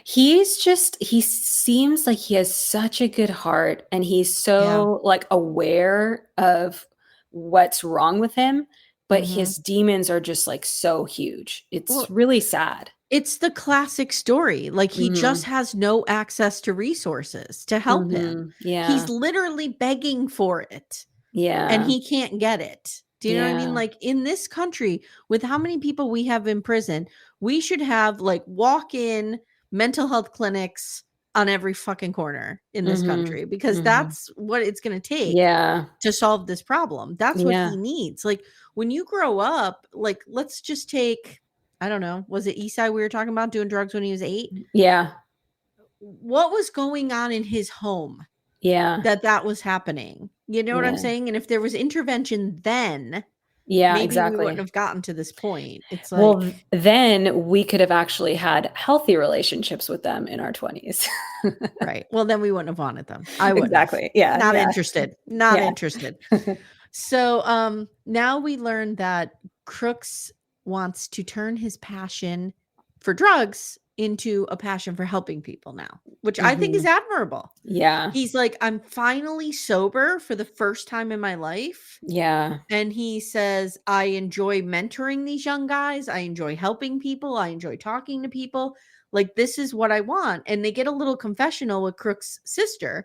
He seems like he has such a good heart and he's Yeah. so, like, aware of what's wrong with him, but Mhm. his demons are just, like, so huge. It's Well, really sad. It's the classic story, like, he just Mhm. has no access to resources to help him. Mhm. Yeah. He's literally begging for it, and Yeah. he can't get it. Do you know what I mean? Yeah. Like, in this country, with how many people we have in prison, we should have, like, walk-in mental health clinics on every fucking corner in this Mhm. country, because Mhm. that's what it's gonna take Yeah. to solve this problem. That's what he Yeah. needs. Like, when you grow up, like, let's just take, I don't know, was it Esai we were talking about doing drugs when he was 8? Yeah. What was going on in his home Yeah. that was happening? You know what I'm Yeah. saying? And if there was intervention then, Yeah, maybe we wouldn't exactly. have gotten to this point. It's Well, like, then we could have actually had healthy relationships with them in our 20s. right. Well, then we wouldn't have wanted them. I wouldn't have. Exactly. Yeah, Not yeah. interested. Not Yeah. interested. So, now we learn that Crooks wants to turn his passion for drugs into a passion for helping people now, which I think is Mhm. admirable. Yeah. He's like, "I'm finally sober for the first time in my life." Yeah. And he says, "I enjoy mentoring these young guys. I enjoy helping people. I enjoy talking to people. Like, this is what I want." And they get a little confessional with Crook's sister.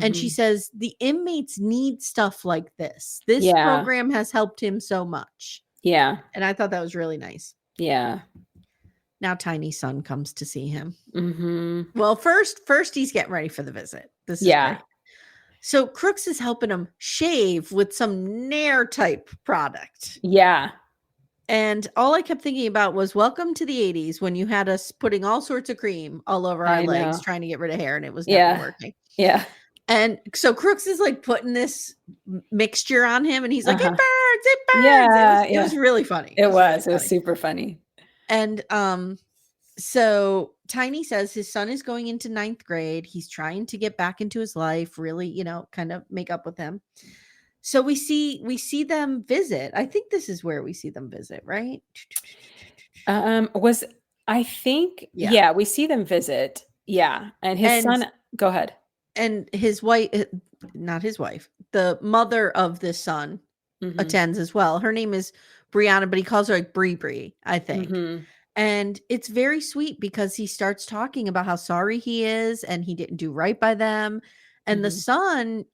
And she Mhm. says, "The inmates need stuff like this. This Yeah. program has helped him so much." Yeah. And I thought that was really nice. Yeah. Now Tiny's son comes to see him. Mhm. Well, first he's getting ready for the visit. This is Yeah. great. So Crooks is helping him shave with some Nair type product. Yeah. And all I kept thinking about was welcome to the 80s when you had us putting all sorts of cream all over our I legs know. trying to get rid of hair and it was never Yeah. working. Yeah. And so Crooks is like putting this mixture on him and he's like, "It Uh-huh. burns, it burns." It was Yeah, it yeah. was really funny. It It was really was. It was funny. super funny. And so Tiny says his son is going into ninth grade. He's trying to get back into his life, really, kind of make up with him. So we see them visit. I think this is where we see them visit, right? Was I think Yeah. yeah, we see them visit. Yeah, and his And son go ahead. his wife, not his wife, the mother of this son Mhm. attends as well. Her name is Brianna, but he calls her like Bree Bree, I think. Mhm. And it's very sweet because he starts talking about how sorry he is and he didn't do right by them. And the Mhm. son,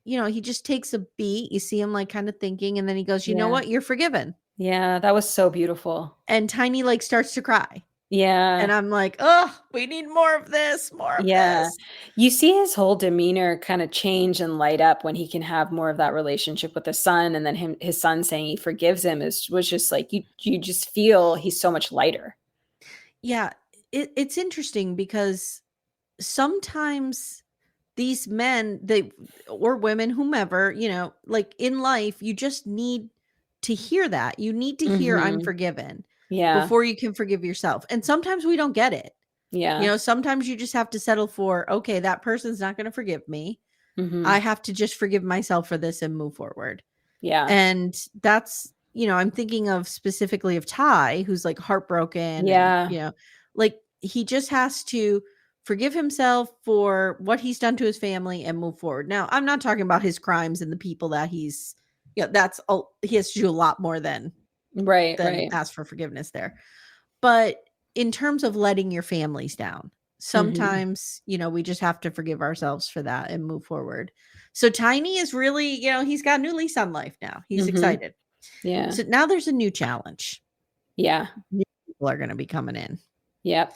he just takes a beat. You see him like kind of thinking, and then he goes, "You know Yeah. what? You're forgiven." Yeah, that was so beautiful. And Tiny like starts to cry. And Yeah. I'm like, "Oh, we need more of this, more of Yeah. this." You see his whole demeanor kinda change and light up when he can have more of that relationship with the son, and then his son saying he forgives him was just like you just feel he's so much lighter. Yeah, it's interesting because sometimes these men, they or women, whomever, like in life, you just need to hear that. You need to hear "I'm Mhm. forgiven" Yeah. before you can forgive yourself. And sometimes we don't get it. Yeah. Sometimes you just have to settle for, okay, that person's not going to forgive me. I Mhm. have to just forgive myself for this and move forward. Yeah. And that's, I'm thinking of specifically of Ty, who's like heartbroken and, Yeah. like he just has to forgive himself for what he's done to his family and move forward. Now, I'm not talking about his crimes and the people that he has to do a lot more Right, than right. ask for forgiveness there. But in terms of letting your families down, Mhm. sometimes, we just have to forgive ourselves for that and move forward. So Tiny is really, he's got a new lease on life now. He's Mhm. excited. Yeah. So now there's a new challenge. Yeah. New people are going to be coming in. Yep.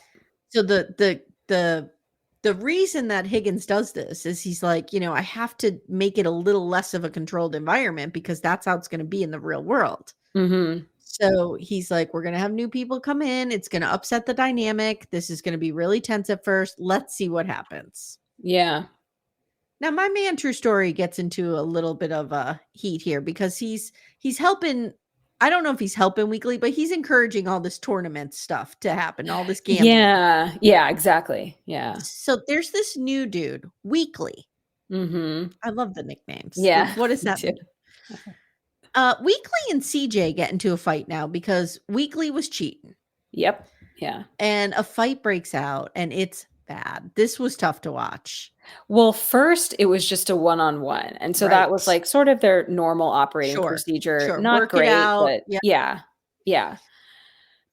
So the reason that Higgins does this is he's like, I have to make it a little less of a controlled environment because that's how it's going to be in the real world. Mhm. So he's like, we're going to have new people come in. It's going to upset the dynamic. This is going to be really tense at first. Let's see what happens. Yeah. Now, my man True Story gets into a little bit of a heat here because he's helping. I don't know if he's helping Weekly, but he's encouraging all this tournament stuff to happen, all this gambling. Yeah. Yeah, exactly. Yeah. So there's this new dude, Weekly. Mhm. I love the nicknames. Yeah, What does me that too. mean? Weekly and CJ get into a fight now because Weekly was cheating. Yep. Yeah. And a fight breaks out and it's bad. This was tough to watch. Well, first, it was just a one-on-one, and so that was, Right. like, sort of their normal operating Sure. procedure. Sure. Not Work it great, out. but Yeah. yeah. Yeah.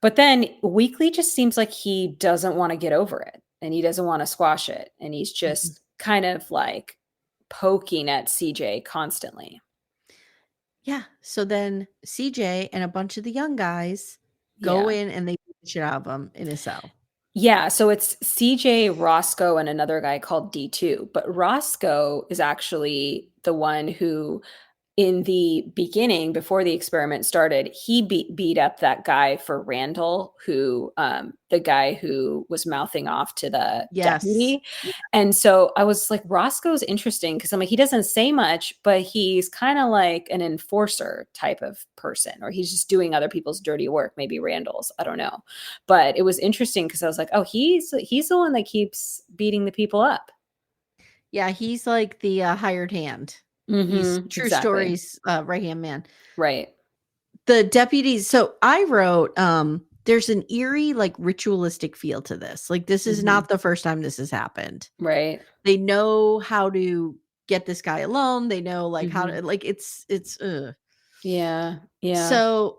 But then Weekly just seems like he doesn't wanna get over it, and he doesn't wanna squash it, and he's Mhm. just kind of, like, poking at CJ constantly. Yeah, so then CJ and a bunch of the young guys go Yeah. in and they beat the shit out of him in his cell. Yeah, so it's CJ, Roscoe, and another guy called D2, but Roscoe is actually the one who in the beginning, before the experiment started, he beat up that guy for Randall, who, the guy who was mouthing off to the Yes. deputy. And so I was like, Roscoe's interesting because I'm like, he doesn't say much, but he's kind of like an enforcer type of person, or he's just doing other people's dirty work, maybe Randall's, I don't know. But it was interesting because I was like, oh, he's the one that keeps beating the people up. Yeah, he's like the, hired hand. He's Mhm, True exactly. Story's, right-hand man. Right. The deputies so I wrote, there's an eerie, like, ritualistic feel to this. Like, this is Mhm. not the first time this has happened. Right. They know how to get this guy alone. They know, like, how Mhm. to like, it's ugh. Yeah, yeah. So,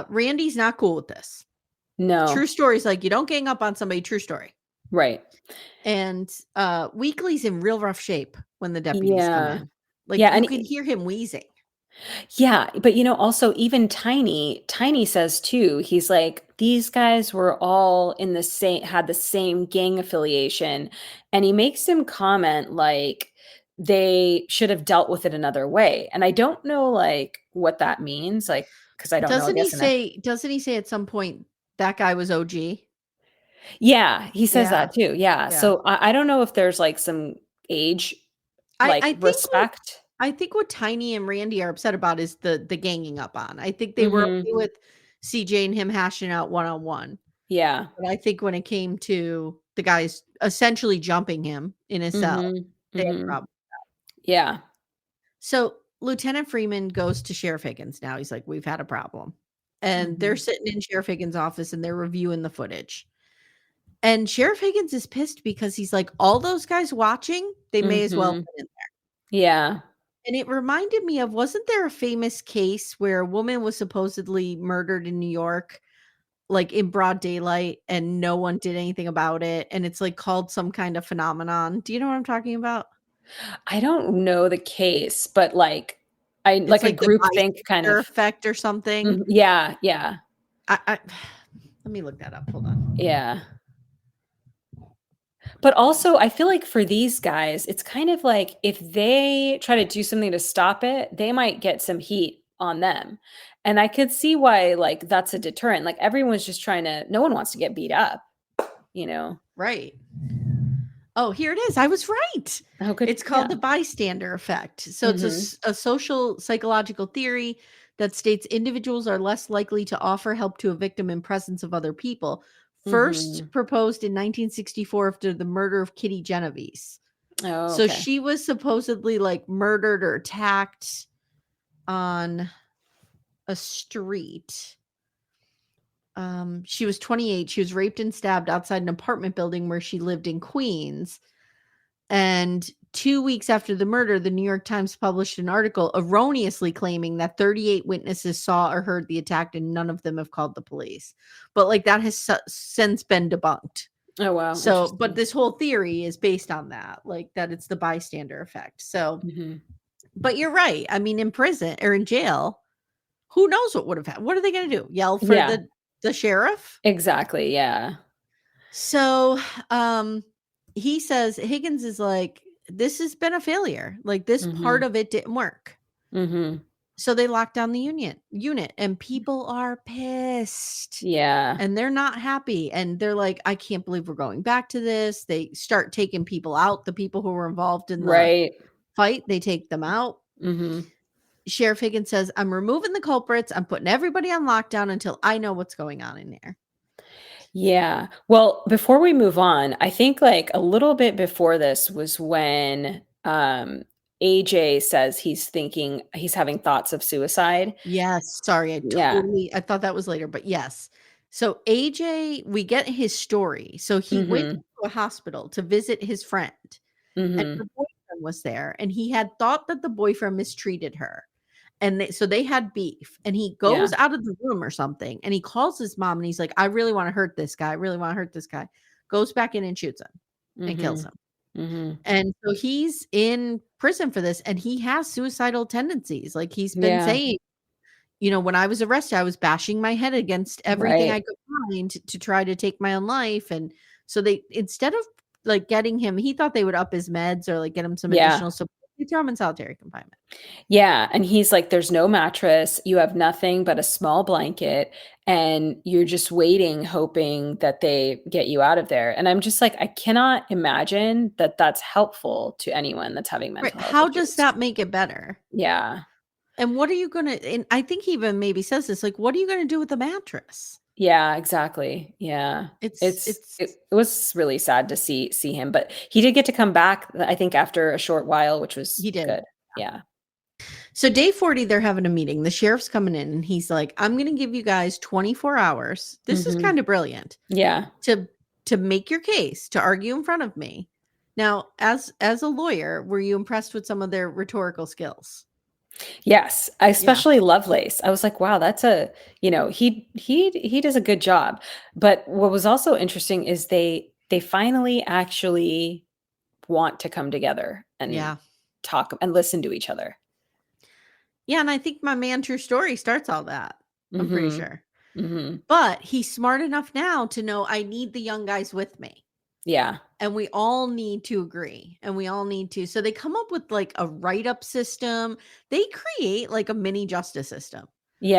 Randy's not cool with this. No. True Story's like, "You don't gang up on somebody, true story." Right. And, Weekly's in real rough shape when the deputies come Yeah. in. Like, Yeah, you and could hear him wheezing. yeah, but, also even Tiny says too, he's like, "These guys were all in the same had the same gang affiliation," and he makes him comment, like, they should have dealt with it another way, and I don't know, like, what that means, like, because I don't know, I guess enough. Doesn't he say at some point that guy was OG? Yeah, he says Yeah, that too, yeah, yeah. so I don't know if there's, like, some age, I like, I think what respect. I think what Tiny and Randy are upset about is the ganging up on. I think they were Mhm. okay with CJ and him hashing out one-on-one. Yeah. But I think when it came to the guys essentially jumping him in his cell, Mhm. they had a Mhm. problem. Yeah. So, Lieutenant Freeman goes to Sheriff Higgins now, he's like, "We've had a problem." And they're Mhm. sitting in Sheriff Higgins' office and they're reviewing the footage. And Sheriff Higgins is pissed because he's like, "All those guys watching, they may as well Mhm. put in." Yeah. And it reminded me of wasn't there a famous case where a woman was supposedly murdered in New York, like, in broad daylight, and no one did anything about it, and it's, like, called some kind of phenomenon. Do you know what I'm talking about? I don't know the case, but, I It's like a like the group think kind bystander of. effect or something. Yeah, yeah, I let me look that up, hold on. yeah. But also, I feel like for these guys, it's kind of like if they try to do something to stop it, they might get some heat on them. And I could see why, like, that's a deterrent. Like, everyone's just trying to no one wants to get beat up, you know? Right. Oh, here it is. I was right. Oh, good. It's Yeah. called the bystander effect. So it's Mhm. a social psychological theory that states individuals are less likely to offer help to a victim in presence of other people. First Mhm. proposed in 1964 after the murder of Kitty Genovese. Oh, So okay. she was supposedly like murdered or attacked on a street. She was 28. She was raped and stabbed outside an apartment building where she lived in Queens. And 2 weeks after the murder, the New York Times published an article erroneously claiming that 38 witnesses saw or heard the attack and none of them have called the police. But, like, that has since been debunked. Oh, wow, So, but interesting. this whole theory is based on that, like, that it's the bystander effect. So, Mhm. but you're right. I mean, in prison or in jail, who knows what would have happened? What are they gonna do? Yell for Yeah, the sheriff? exactly, yeah. So, he says Higgins is like, "This has been a failure. Like, this part Mhm. of it didn't work." Mhm. So they locked down the unit, and people are pissed, Yeah. and they're not happy, and they're like, "I can't believe we're going back to this." They start taking people out, the people who were involved in the Right. fight, they take them out. Mhm. Sheriff Higgins says, "I'm removing the culprits. I'm putting everybody on lockdown until I know what's going on in there." Yeah. Well, before we move on, I think, like, a little bit before this was when, AJ says he's having thoughts of suicide. Yes, sorry, Yeah. I thought that was later, but yes. So AJ, we get his story. So he went Mhm. to a hospital to visit his friend, and her Mhm. boyfriend was there, and he had thought that the boyfriend mistreated her. And so they had beef, and he Yeah. goes out of the room or something, and he calls his mom, and he's like, "I really wanna hurt this guy. I really wanna hurt this guy." Goes back in and shoots him and kills Mhm. him. Mhm. And so he's in prison for this, and he has suicidal tendencies. Like, he's been Yeah. saying, "When I was arrested, I was bashing my head against everything I Right. could find to try to take my own life." And so they, instead of, like, getting him, he thought they would up his meds or, like, get him some Yeah. additional support. They throw him in solitary confinement. Yeah, and he's like, "There's no mattress, you have nothing but a small blanket, and you're just waiting, hoping that they get you out of there." And I'm just like, I cannot imagine that that's helpful to anyone that's having Right, mental health how does issues. that make it better? Yeah. And what are you gonna, and I think he even maybe says this, like, "What are you gonna do with the mattress?" Yeah, exactly. Yeah. It's It's it's it was really sad to see him, but he did get to come back, I think, after a short while, which was He did. good. Yeah. So day 40, they're having a meeting. The sheriff's coming in, and he's like, "I'm gonna give you guys 24 hours." This is Mhm. kinda brilliant. Yeah. To to make your case, to argue in front of me. Now, as a lawyer, were you impressed with some of their rhetorical skills? Yes, I Yeah. especially Lovelace. I was like, "Wow, that's a," he does a good job. But what was also interesting is they finally actually want to come together and Yeah. talk and listen to each other. Yeah, and I think my man True Story starts all that. I'm pretty Mhm. sure. Mhm. But he's smart enough now to know I need the young guys with me. Yeah. And we all need to agree, and we all need to, so they come up with, like, a write-up system. They create, like, a mini justice system.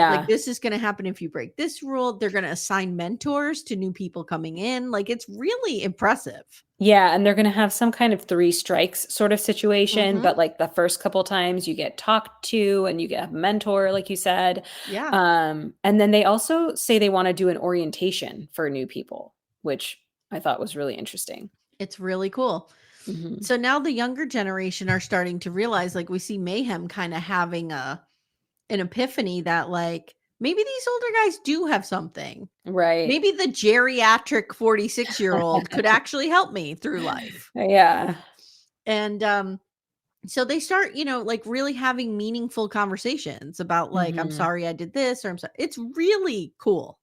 Like, Yeah. this is gonna happen if you break this rule. They're gonna assign mentors to new people coming in. Like, it's really impressive. Yeah, and they're gonna have some kind of 3 strikes sort of situation, Mhm. but, like, the first couple times you get talked to and you get a mentor, like you said. Yeah, And then they also say they wanna do an orientation for new people, which I thought was really interesting. it's really cool. Mhm. So now the younger generation are starting to realize, like, we see Mayhem kinda having an epiphany that, like, maybe these older guys do have something. Right. Maybe the geriatric 46-year-old could actually help me through life. Yeah. And, so they start, like, really having meaningful conversations about, like, "I'm Mhm. sorry I did this," or "I'm sorry." It's really cool.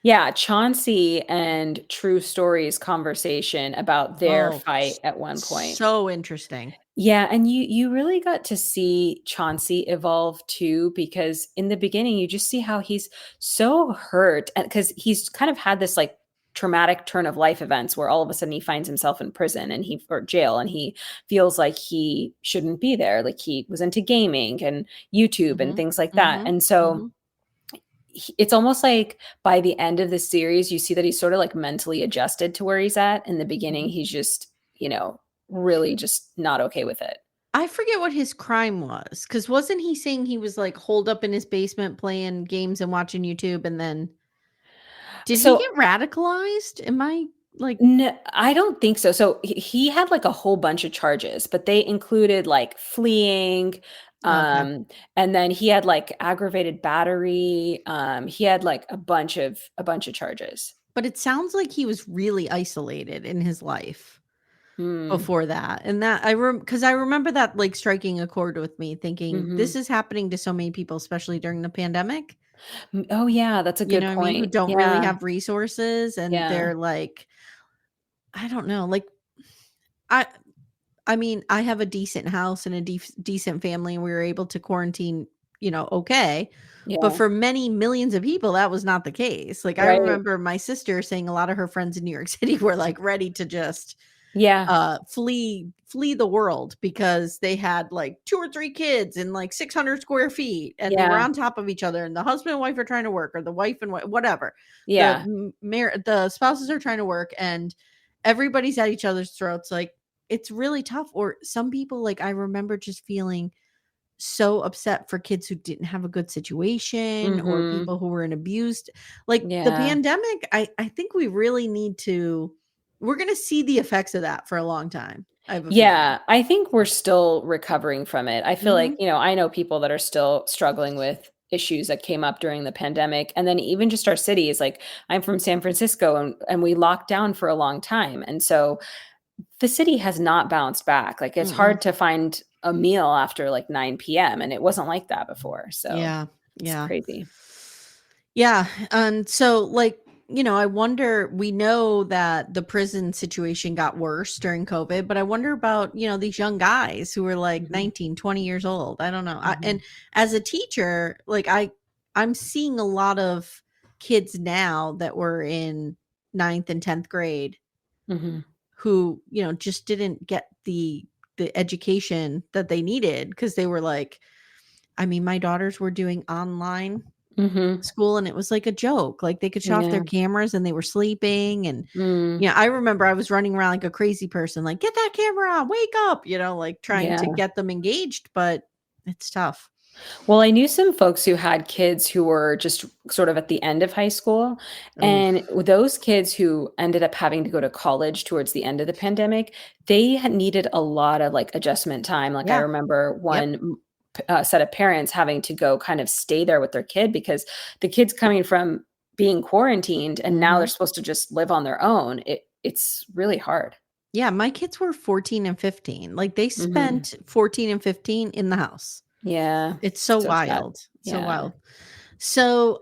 Yeah, Chauncey and True Story's conversation about their Oh, fight at one point. so interesting. Yeah, and you really got to see Chauncey evolve too, because in the beginning, you just see how he's so hurt, and because he's kind of had this, like, traumatic turn of life events where all of a sudden he finds himself in prison and he or jail, and he feels like he shouldn't be there, like, he was into gaming and YouTube and Mhm. things like that, Mhm. and so Mhm. it's almost like by the end of the series, you see that he's sort of, like, mentally adjusted to where he's at. In the beginning, Mhm. he's just, really just not okay with it. I forget what his crime was, because 'cause wasn't he saying he was, like, holed up in his basement playing games and watching YouTube, and then did he So, get radicalized? Am I, like, I don't think so. So he had, like, a whole bunch of charges, but they included, like, fleeing, okay. and then he had, like, aggravated battery, he had, like, a bunch of charges. But it sounds like he was really isolated in his life Mm, before that, and that because I remember that, like, striking a chord with me, thinking, "This mhm. is happening to so many people, especially during the pandemic." Oh, yeah, that's a You good know what I mean? Who point. don't really Yeah, have resources, and yeah, they're like, I don't know, like, I I mean, I have a decent house and a decent family, and we were able to quarantine, okay. But yeah, for many millions of people, that was not the case. Like, I right. remember my sister saying a lot of her friends in New York City were, like, ready to just Yeah, flee the world because they had, like, 2 or 3 kids in, like, 600 square feet, and they were yeah, on top of each other, and the husband and wife are trying to work, or the wife and whatever. yeah, The spouses are trying to work, and everybody's at each other's throats. Like, it's really tough. Or some people, like, I remember just feeling so upset for kids who didn't have a good situation, or mhm, people who were in abused. Like, the yeah. pandemic, I think we really need to, we're gonna see the effects of that for a long time, I have a feeling. Yeah, I think we're still recovering from it. I feel like, Mhm, I know people that are still struggling with issues that came up during the pandemic, and then even just our cities, like, I'm from San Francisco, and we locked down for a long time, and so the city has not bounced back. Like, it's mm-mm. hard to find a meal after like 9 p.m. and it wasn't like that before. So Yeah. it's Yeah. crazy. Yeah. And so, like, I wonder, we know that the prison situation got worse during COVID, but I wonder about, these young guys who were like Mhm. 19, 20 years old. I don't know. And Mhm. as a teacher, like, I'm seeing a lot of kids now that were in ninth and 10th grade Mhm. who, just didn't get the education that they needed because they were like, I mean, my daughters were doing online Mhm. school and it was like a joke. Like they could shut off their Yeah. cameras and they were sleeping. And Mm. I remember I was running around like a crazy person, like, get that camera on, wake up, like trying to Yeah. get them engaged, but it's tough. Well, I knew some folks who had kids who were just sort of at the end of high school, and Oof. with those kids who ended up having to go to college towards the end of the pandemic, they had needed a lot of, like, adjustment time. Like, I Yeah. remember Yep. one set of parents having to go kind of stay there with their kid because the kid's coming from being quarantined, and now they're Hmm. supposed to just live on their own. It's really hard. Yeah. My kids were 14 and 15. Like they Mhm. spent 14 and 15 in the house. Yeah. It's so So sad. wild. So Yeah. wild. So,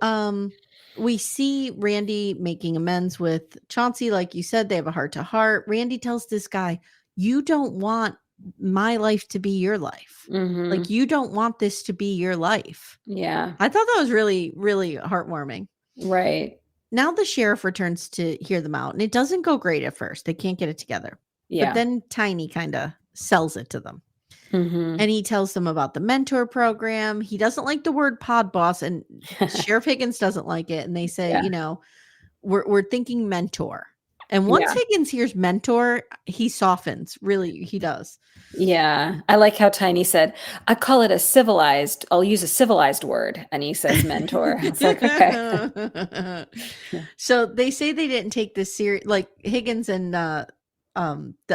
we see Randy making amends with Chauncey. Like you said, they have a heart to heart. Randy tells this guy, you don't want my life to be your life. Like, Mhm. you don't want this to be your life. Yeah. I thought that was really, really heartwarming. Right. Now the sheriff returns to hear them out, and it doesn't go great at first. They can't get it together. But Yeah. then Tiny kind of sells it to them. Mhm. And he tells them about the mentor program. He doesn't like the word pod boss, and Sheriff Higgins doesn't like it. And they say, Yeah, we're thinking mentor. And once yeah, Higgins hears mentor, he softens. Really, he does. yeah. I like how Tiny said, "I call it a civilized I'll use a civilized word," and he says mentor. I was like, "Okay." Yeah, So they say they didn't take this serious. Like Higgins and the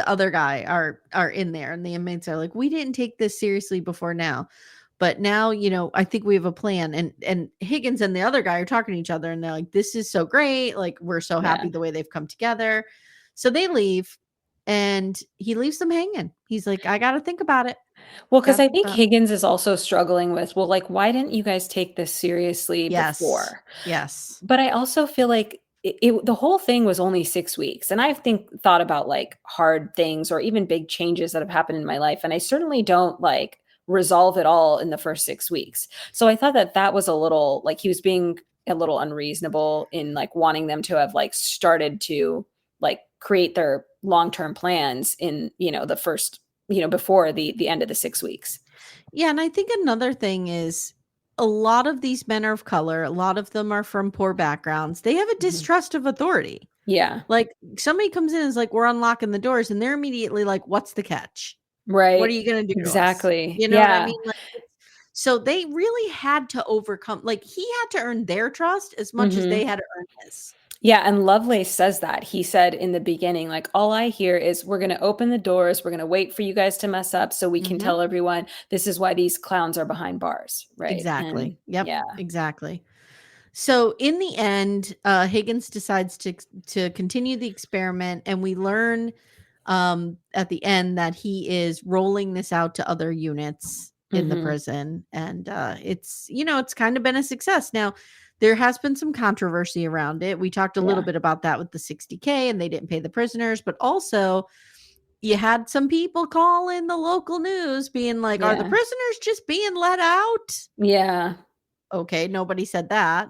other guy are in there, and the inmates are like, we didn't take this seriously before now. But now, I think we have a plan. And Higgins and the other guy are talking to each other, and they're like, this is so great. Like, we're so yeah. happy the way they've come together. So they leave, and he leaves them hanging. He's like, I got to think about it. Well, Got because to I think think about it. Higgins is also struggling with, well, like, why didn't you guys take this seriously Yes. before? Yes. But I also feel like the whole thing was only 6 weeks, and I've thought about, like, hard things or even big changes that have happened in my life, and I certainly don't, like, resolve it all in the first 6 weeks. So I thought that that was a little like, he was being a little unreasonable in, like, wanting them to have, like, started to, like, create their long-term plans in, the first before the end of the 6 weeks. Yeah, and I think another thing is a lot of these men are of color, a lot of them are from poor backgrounds. They have a Mhm. distrust of authority. Yeah. Like somebody comes in and is like, we're unlocking the doors, and they're immediately like, what's the catch? What are Right. you gonna do to us? Exactly. You know what I Yeah. mean? Like so they really had to overcome, like he had to earn their trust as much as they Mhm. had to earn his. Yeah, and Lovelace says that. He said in the beginning, like, "All I hear is we're gonna open the doors, we're gonna wait for you guys to mess up so we can Mhm. tell everyone this is why these clowns are behind bars." Right? Exactly. And Yep, yeah. exactly. So in the end, Higgins decides to continue the experiment, and we learn at the end that he is rolling this out to other units in the Mhm. prison, and it's kind of been a success. Now, there has been some controversy around it. We talked a little Yeah. bit about that with the 60K, and they didn't pay the prisoners, but also you had some people call in the local news being like, are the Yeah. prisoners just being let out? Yeah. Okay, nobody said that.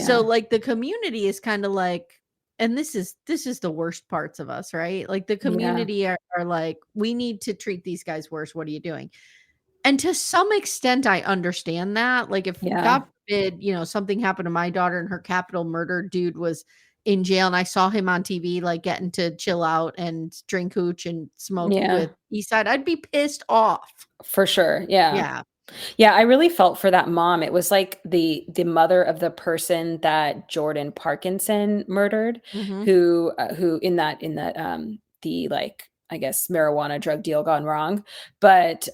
So Yeah. like the community is kind of like, and this is the worst parts of us, right? Like the Yeah. community are like, we need to treat these guys worse. What are you doing? And to some extent, I understand that. Like if Yeah. God forbid, something happened to my daughter and her capital murder dude was in jail and I saw him on TV like getting to chill out and drink hooch and smoke Yeah. with Eastside, I'd be pissed off. For sure. Yeah. Yeah. Yeah, I really felt for that mom. It was like the mother of the person that Jordan Parkinson murdered, Hmm. who the, like, I guess, marijuana drug deal gone wrong. But,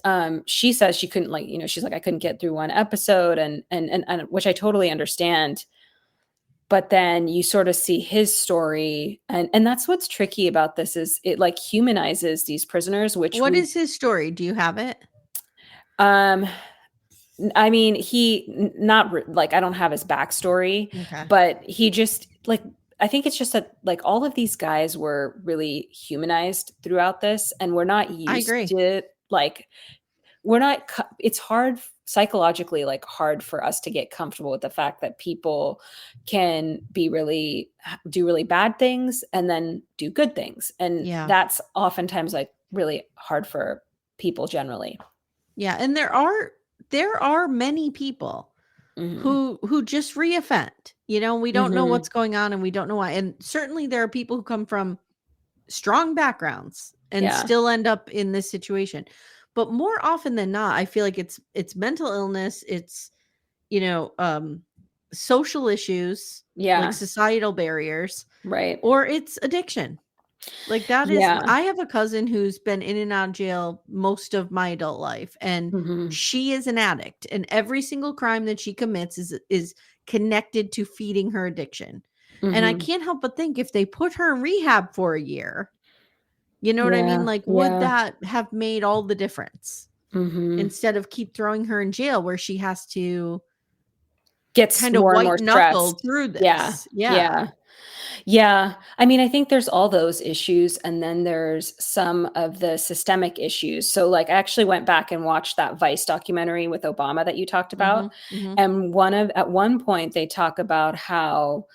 she says she couldn't, like, she's like, "I couldn't get through one episode," and which I totally understand. But then you sort of see his story, and that's what's tricky about this is it, like, humanizes these prisoners, which What we is his story? Do you have it? Um, I mean, like, I don't have his backstory, Okay. but he just, like, I think it's just that, like, all of these guys were really humanized throughout this, and we're not I used agree. to, like, we're not co it's hard psychologically, like, hard for us to get comfortable with the fact that people can be really do really bad things and then do good things, and Yeah. that's oftentimes, like, really hard for people generally. Yeah, and there are many people Mhm. who just reoffend. We don't know what's Mhm. going on and we don't know why. And certainly there are people who come from strong backgrounds and Yeah. still end up in this situation. But more often than not, I feel like it's mental illness, it's you know, um social issues, like Yeah. societal barriers, Right. or it's addiction. Like that is Yeah. I have a cousin who's been in and out of jail most of my adult life, and Mhm. she is an addict, and every single crime that she commits is connected to feeding her addiction. And I Mhm. can't help but think if they put her in rehab for a year, you know what I mean? Yeah. Like, would Yeah. that have made all the difference Mhm. instead of keep throwing her in jail where she has to Gets kind of more and white more knuckle stressed. through Yeah. this? Yeah. Yeah. Yeah. I mean, I think there's all those issues, and then there's some of the systemic issues. So, like, I actually went back and watched that Vice documentary with Obama that you talked about, Mhm. Mhm. and at one point, they talk about how,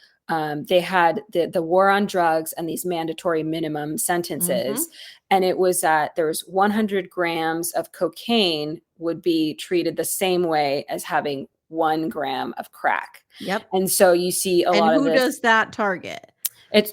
they had the war on drugs and these mandatory minimum sentences, Mhm. and it was that there was 100 grams of cocaine would be treated the same way as having 1 gram of crack. Yep. And so you see a And lot of who this. does that target? It's,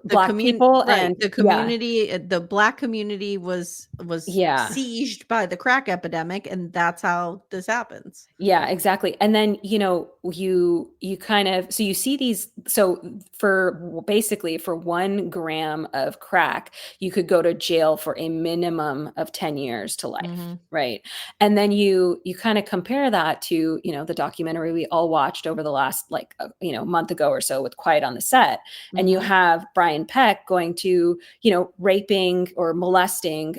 Black people Right, and yeah, the Black community was yeah. sieged by the crack epidemic, and that's how this happens. Yeah, exactly. And then, you kind of so you see these so for basically for 1 gram of crack, you could go to jail for a minimum of 10 years to life, Mhm. right? And then you kind of compare that to, the documentary we all watched over the last, like, month ago or so with Quiet on the Set, and you Mhm. have Brian Peck going to, raping or molesting,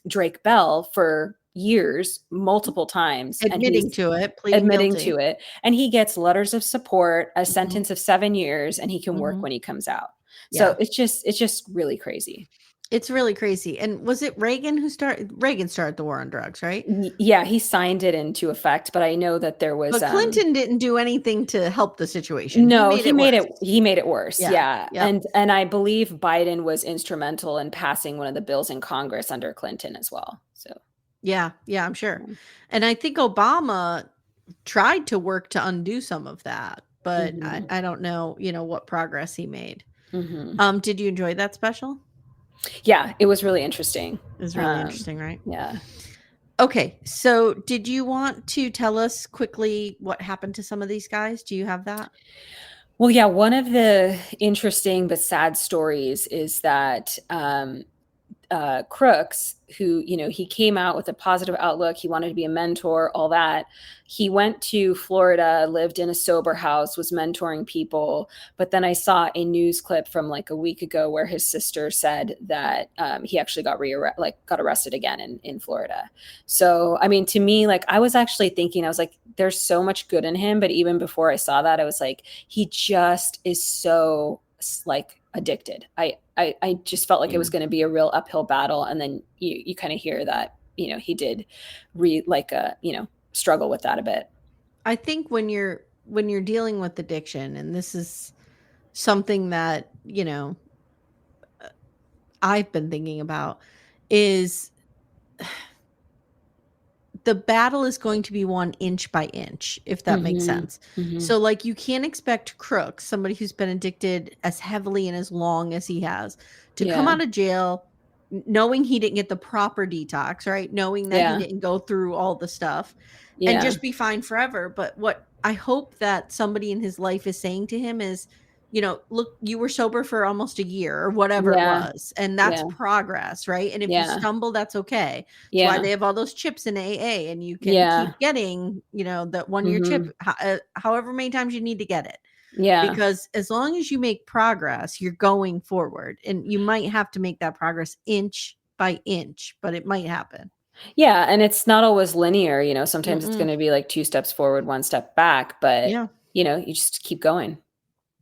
Drake Bell for years, multiple times, and Admitting he's to it, pleading admitting to guilty. it, and he gets letters of support, a Mhm. sentence of 7 years, and he can work Mhm. when he comes out. So Yeah. it's just really crazy. It's really crazy, and was it Reagan started the war on drugs, right? Yeah, he signed it into effect, but I know that there was, But Clinton didn't do anything to help the situation. He no, made it worse. he made it worse, Yeah. yeah, Yep. and I believe Biden was instrumental in passing one of the bills in Congress under Clinton as well, so, Yeah. Yeah, I'm sure. yeah. And I think Obama tried to work to undo some of that, but I Mhm. I don't know, what progress he made. Mhm. Did you enjoy that special? Yeah, it was really interesting. It was really Um, interesting, right? yeah. Okay, so did you want to tell us quickly what happened to some of these guys? Do you have that? Well, yeah, one of the interesting but sad stories is that, Crooks, who, he came out with a positive outlook. He wanted to be a mentor, all that. He went to Florida, lived in a sober house, was mentoring people. But then I saw a news clip from like a week ago where his sister said that, he actually got arrested again in Florida. So, I mean, to me, like, I was actually thinking, I was like, there's so much good in him. But even before I saw that, I was like, he just is so, like, addicted. I just felt like it was Yeah. going to be a real uphill battle, and then you kind of hear that, he did struggle with that a bit. I think when you're dealing with addiction, and this is something that, I've been thinking about, is the battle is going to be won inch by inch, if that makes Mhm. sense. Mhm. So, like, you can't expect Crooks, somebody who's been addicted as heavily and as long as he has, to come Yeah. out of jail knowing he didn't get the proper detox, right? Knowing that he Yeah. didn't go through all the stuff and Yeah. just be fine forever. But what I hope that somebody in his life is saying to him is, look, you were sober for almost a year or whatever it Yeah. was, and that's Yeah. progress, right? And if you Yeah. stumble, that's okay. That's why Yeah. they have all those chips in AA, and you can Yeah. keep getting, that 1 year chip, Mhm. however many times you need to get it. Yeah. Because as long as you make progress, you're going forward, and you might have to make that progress inch by inch, but it might happen. Yeah, and it's not always linear, sometimes it's Mm-mm. gonna be like 2 steps forward, 1 step back, but, Yeah. you just keep going.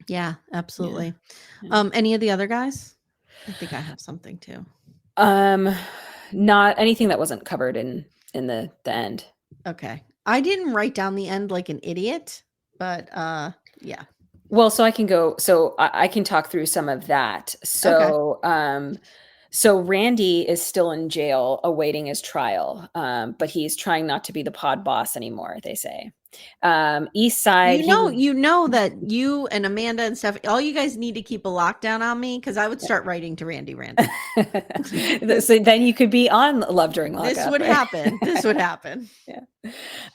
Yeah, Yeah, absolutely. yeah. Any of the other guys? I think I have something too. Um, Not anything that wasn't covered in the end. Okay. I didn't write down the end like an idiot, but yeah. Well, so I can talk through some of that. Okay. So Randy is still in jail awaiting his trial, but he's trying not to be the pod boss anymore, they say. East Side, he was You know that you and Amanda and stuff, all you guys need to keep a lockdown on me because I would start writing to Randy Randall. so then you could be on Love During This Lockup, would right? happen. This would happen. Yeah.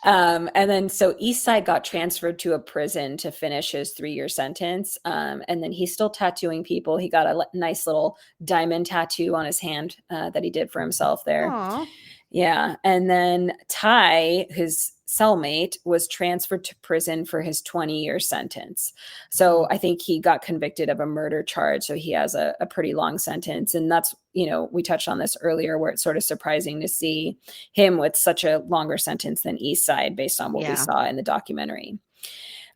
And then so Eastside got transferred to a prison to finish his 3-year sentence. And then he's still tattooing people. He got a nice little diamond tattoo on his hand that he did for himself there. Aw. Yeah. And then Ty, his cellmate, was transferred to prison for his 20-year sentence. So I think he got convicted of a murder charge. So he has a pretty long sentence. And that's, we touched on this earlier where it's sort of surprising to see him with such a longer sentence than Eastside based on what we saw in the documentary.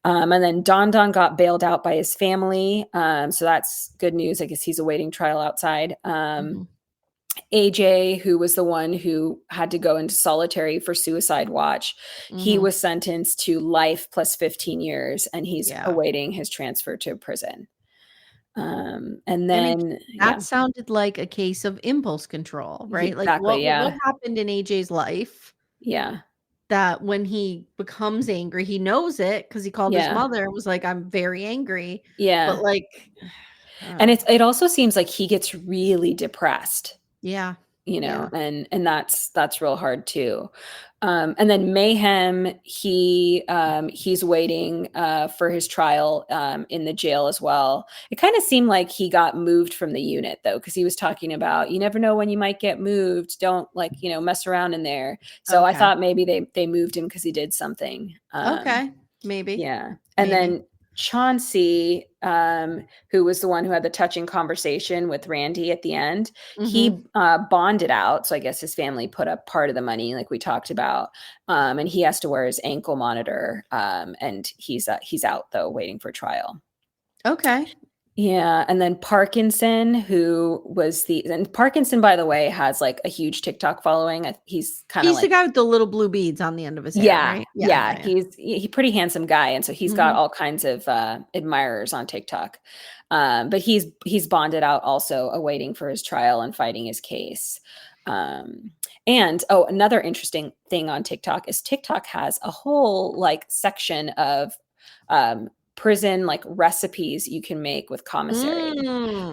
And then Don Don got bailed out by his family. So that's good news. I guess he's awaiting trial outside. AJ, who was the one who had to go into solitary for suicide watch, he was sentenced to life plus 15 years, and he's awaiting his transfer to prison. And then that sounded like a case of impulse control, right? Exactly, Like what yeah. happened in AJ's life? Yeah. That when he becomes angry, he knows it because he called his Yeah. mother and was like, "I'm very angry." Yeah. But like, I don't And know. it also seems like he gets really depressed. Yeah. Yeah. And that's real hard too. And then Mayhem, he's waiting for his trial in the jail as well. It kind of seemed like he got moved from the unit though, because he was talking about you never know when you might get moved. Don't mess around in there. So I thought maybe they moved him because he did something. Okay. Maybe. Yeah, and then Chauncey, who was the one who had the touching conversation with Randy at the end, he bonded out. So I guess his family put up part of the money, like we talked about, and he has to wear his ankle monitor. And he's out though, waiting for trial. Okay. Yeah, and then Parkinson, and Parkinson, by the way, has like a huge TikTok following. He's kind of the like guy with the little blue beads on the end of his hair, yeah, right? yeah, he's pretty handsome guy, and so he's got all kinds of admirers on TikTok. But he's bonded out, also awaiting for his trial and fighting his case. And another interesting thing on TikTok is TikTok has a whole like section of prison like recipes you can make with commissary.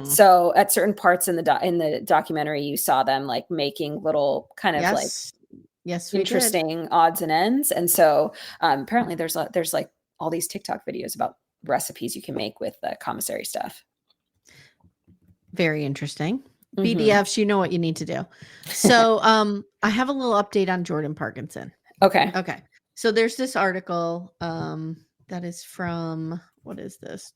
So at certain parts in the documentary, you saw them like making little kind of like interesting odds and ends. And so apparently there's like all these TikTok videos about recipes you can make with commissary stuff. Very interesting. BDFs, you know what you need to do. So I have a little update on Jordan Parkinson. Okay. So there's this article that is from, what is this?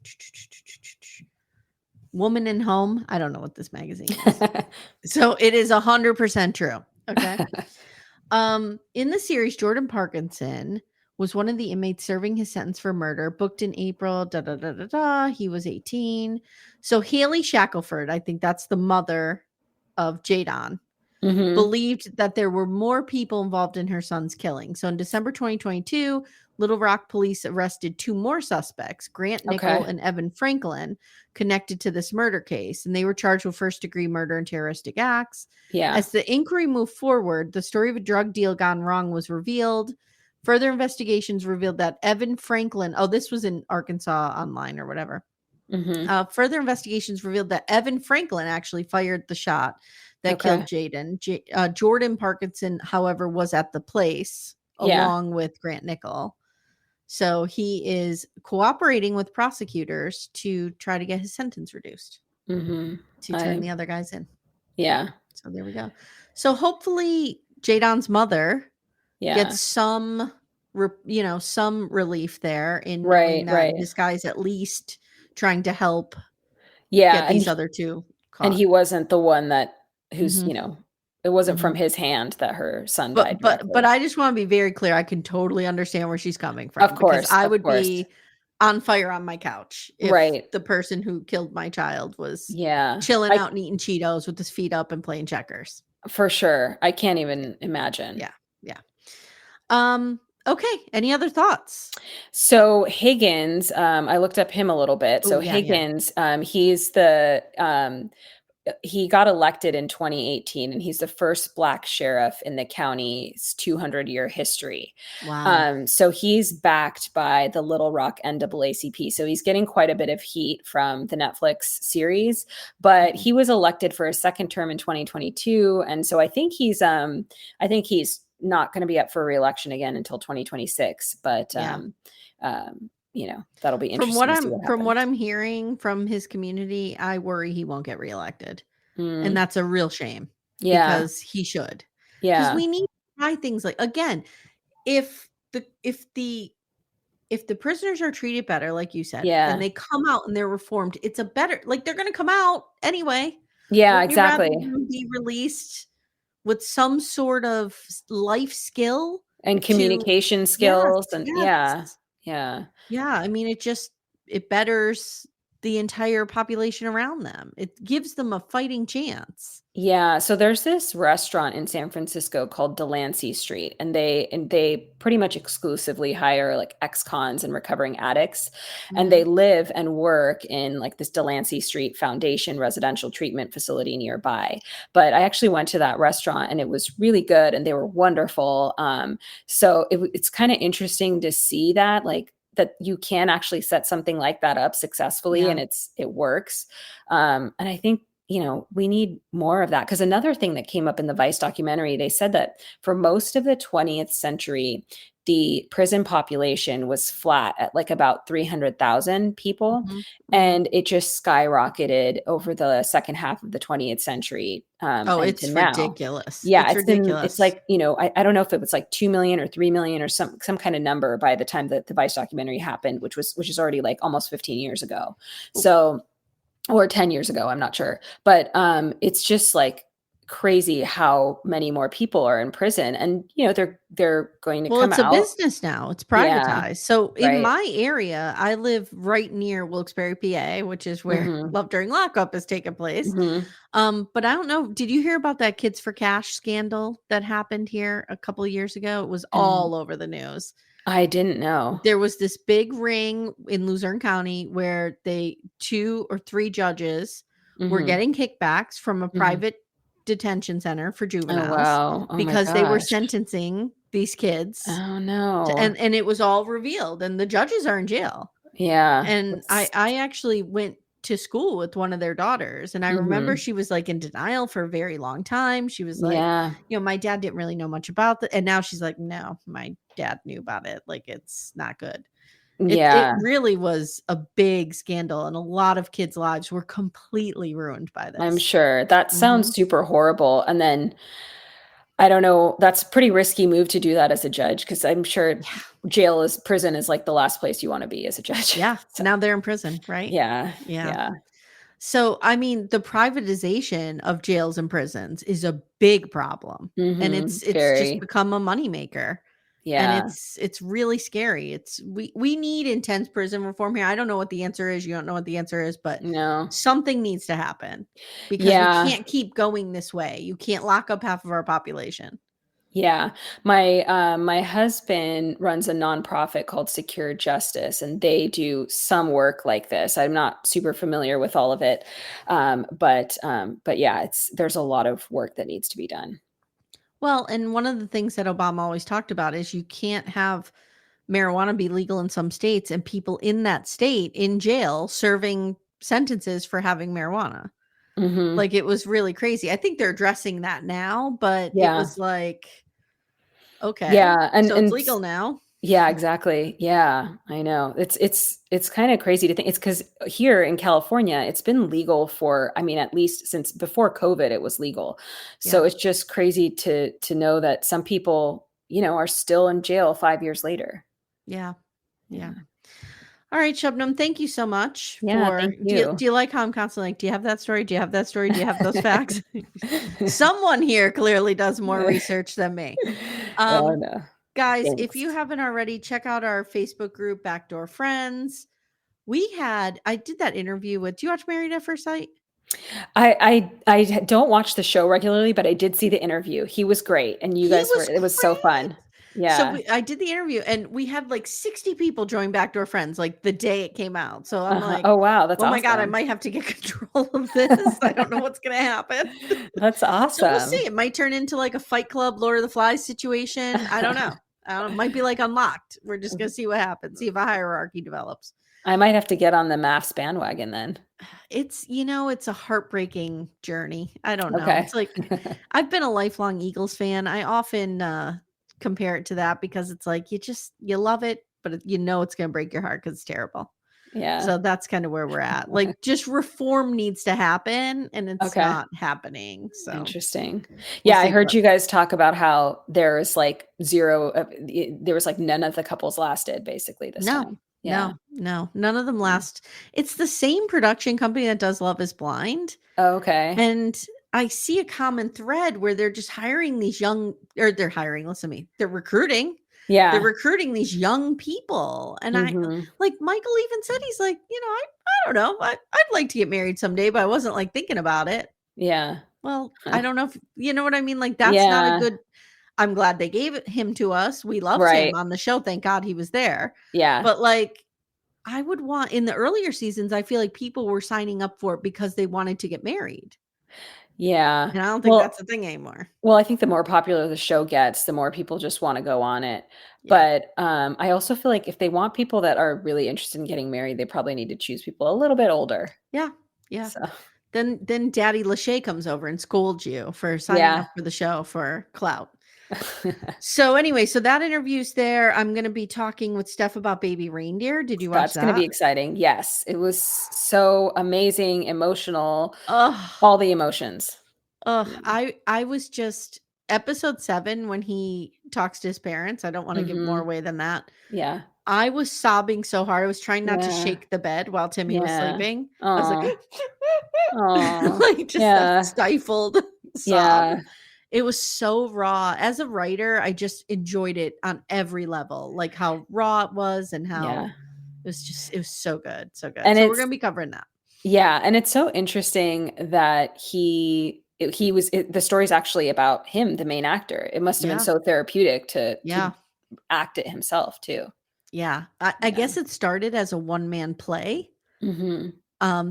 Woman in Home. I don't know what this magazine is. So it is 100% true. Okay. In the series, Jordan Parkinson was one of the inmates serving his sentence for murder, booked in April. He was 18. So Haley Shackelford, I think that's the mother of Jadon, believed that there were more people involved in her son's killing. So in December 2022, Little Rock police arrested 2 more suspects, Grant Nickel and Evan Franklin, connected to this murder case. And they were charged with first-degree murder and terroristic acts. Yeah. As the inquiry moved forward, the story of a drug deal gone wrong was revealed. Further investigations revealed that Evan Franklin, this was in Arkansas Online or whatever. Further investigations revealed that Evan Franklin actually fired the shot that killed Jaden. Jordan Parkinson, however, was at the place along with Grant Nickel. So he is cooperating with prosecutors to try to get his sentence reduced to turn the other guys in. Yeah. So there we go. So hopefully Jadon's mother gets some, some relief there in knowing that this guy's at least trying to help get these other 2 caught. And he wasn't the one who's, it wasn't from Mhm. his hand that her son died But directly. I just wanna be very clear, I can totally understand where she's coming Of from because course, I of would course. be on fire on my couch if Right. the person who killed my child was Yeah. chilling I out and eating Cheetos with his feet up and playing checkers. For sure. I can't Yeah, even imagine. yeah, yeah. Um, okay, any other thoughts? So Higgins, I looked up him a little bit. Oh, So yeah, yeah. Higgins, he got elected in 2018, and he's the first Black sheriff in the county's 200-year history. Wow. So he's backed by the Little Rock NAACP. So he's getting quite a bit of heat from the Netflix series, but Mhm. he was elected for a second term in 2022, and so I think he's not going to be up for reelection again until 2026. But Yeah. that'll be interesting to see what From what happens. I'm hearing from his community, I worry he won't get reelected, and Mm, that's a real shame yeah, because he should. Because yeah, we need to try things like again, if the if the if the prisoners are treated better, like you said, and yeah, they come out and they're reformed, it's a better like, they're gonna come out anyway. yeah, Wouldn't you rather exactly. them be released with some sort of life skill And to communication yes, skills, and yeah, yes. yeah. Yeah, I mean, it betters the entire population around them. It gives them a fighting chance. Yeah, so there's this restaurant in San Francisco called Delancey Street, and they pretty much exclusively hire like ex-cons and recovering addicts, and they Mhm. live and work in like this Delancey Street Foundation residential treatment facility nearby. But I actually went to that restaurant and it was really good and they were wonderful. It's kind of interesting to see that that you can actually set something like that up successfully Yeah, and it works. And I think we need more of that because another thing that came up in the Vice documentary, they said that for most of the 20th century, the prison population was flat at like about 300,000 people. mhm, mhm. And it just skyrocketed over the second half of the 20th century Oh, and to it's now. ridiculous. Yeah, It's it's ridiculous. like, I don't know if it was like 2 million or 3 million or some kind of number by the time that the Vice documentary happened, which is already like almost 15 years ago. Oh, So or 10 years ago, I'm not sure. But, it's just, like, crazy how many more people are in prison and, they're going to well, come it's a out. business now. It's Yeah, privatized. So in right. my area, I live right near Wilkes-Barre, PA, which is where Mhm, Love During Lockup has taken place. mhm, But I don't know, did you hear about that Kids for Cash scandal that happened here a couple of years ago? It was and all over the news. I didn't know. There was this big ring in Luzerne County where they 2 or 3 judges were Mhm, getting kickbacks from a mhm. private detention center for Oh, juveniles wow. Oh my because they were gosh. sentencing these kids Oh, to no. and it was all revealed, and the judges are in jail. Yeah, And that's I actually went to school with one of their daughters, and I remember mhm. she was, like, in denial for a very long time. She was like, Yeah, "My dad didn't really know much about it," and now she's like, "No, my dad knew about it, like, it's not good." It yeah, really was a big scandal, and a lot of kids' lives were completely ruined by I'm this. sure. That sounds Mhm. super horrible, and then I don't know, that's a pretty risky move to do that as a judge because 'cause I'm sure Yeah, prison is, like, the last place you wanna be as a judge. yeah, So, now they're in prison, right? yeah, Yeah. yeah. So, I mean, the privatization of jails and prisons is a big problem, and Mhm, it's just very. become a moneymaker, and Yeah, it's really scary. It's we need intense prison reform here. I don't know what the answer is, you don't know what the answer is, but no. something needs to happen because we Yeah, can't keep going this way. You can't lock up half of our population. yeah. My husband runs a nonprofit called Secure Justice, and they do some work like this. I'm not super familiar with all of it, but yeah, there's a lot of work that needs to be done. Well, and one of the things that Obama always talked about is you can't have marijuana be legal in some states and people in that state in jail serving sentences for having marijuana. Mhm. Like, it was really crazy. I think they're addressing that now, but it Yeah. was like, "Okay, Yeah, so it's legal now." yeah, exactly. Yeah, I know. It's kinda crazy to think it's because here in California, it's been legal for I mean, at least since before COVID, it was legal. So Yeah, it's just crazy to know that some people, are still in jail 5 years later. yeah, yeah. Yeah. All right, Shabnam, thank you so much Yeah, for thank you. do you like how I'm constantly like, do you have that story? Do you have that story? Do you have those facts? Someone here clearly does more research than me. Oh, Um, no. guys, if Thanks. you haven't already, check out our Facebook group, Backdoor Friends. I did that interview with, do you watch Married at First Sight? I don't watch the show regularly, but I did see the interview. He was great, and you He guys were was it was so great. fun. Yeah. I did the interview and we had like 60 people join Backdoor Friends like the day it came out. So I'm Uh-huh. like, Oh, wow, that's oh my God, I awesome. might have to get control of this. I don't know what's going to happen. That's So we'll see. awesome. It might turn into like a Fight Club, Lord of the Flies situation. I don't know. It might be like Unlocked. We're just going to see what happens, see if a hierarchy develops. I might have to get on the MAFS bandwagon then. It's a heartbreaking journey. I don't know. Okay. It's like I've been a lifelong Eagles fan. I often compare it to that because it's like you love it, but it's going to break your heart because it's terrible. Yeah. So that's kind of where we're at. Like just reform needs to happen and it's Okay. not happening. So Interesting. we'll Yeah, I see. heard you guys talk about how there's like there was like none of the couples lasted basically this No, time. Yeah. no, none of them Mm. last. It's the same production company that does Love is Blind. Oh, okay. And I see a common thread where they're just hiring these they're hiring, listen to me, they're recruiting. They're Yeah. recruiting these young people. And Mhm. like Michael even said, he's like, I don't know. I'd like to get married someday, but I wasn't like thinking about it. Yeah. Well, I don't know if you know what I mean. Like that's not a Yeah. good. I'm glad they gave him to us. We loved him Right. on the show. Thank God he was there. Yeah. But like I would want in the earlier seasons, I feel like people were signing up for it because they wanted to get married. Yeah. And I don't think that's Well a thing anymore. well, I think the more popular the show gets, the more people just wanna go on it. Yeah. But, I also feel like if they want people that are really interested in getting married, they probably need to choose people a little bit older. Yeah. Yeah. So, Then Daddy Lachey comes over and scolds you for signing yeah. up for the show for clout. So anyway, so that interview's there. I'm gonna be talking with Steph about Baby Reindeer. Did you watch That's gonna be that? exciting. Yes, it was so amazing, emotional, Ugh. all the emotions. Ugh. Yeah. I was just episode 7 when he talks to his parents. I don't want to give more Mhm. away than that. Yeah. I was sobbing so hard. I was trying not to Yeah. shake the bed while Timmy was Yeah. sleeping. I was like, Oh. Oh. like just that Yeah. stifled sob. Yeah. It was so raw. As a writer, I just enjoyed it on every level, like how raw it was and how Yeah. it was so good, so good. And So we're it's gonna be covering that. yeah, and it's so interesting that the story's actually about him, the main actor. It must have been Yeah, so therapeutic to yeah, act it himself too. yeah. I Yeah. guess it started as a one-man play. Mhm.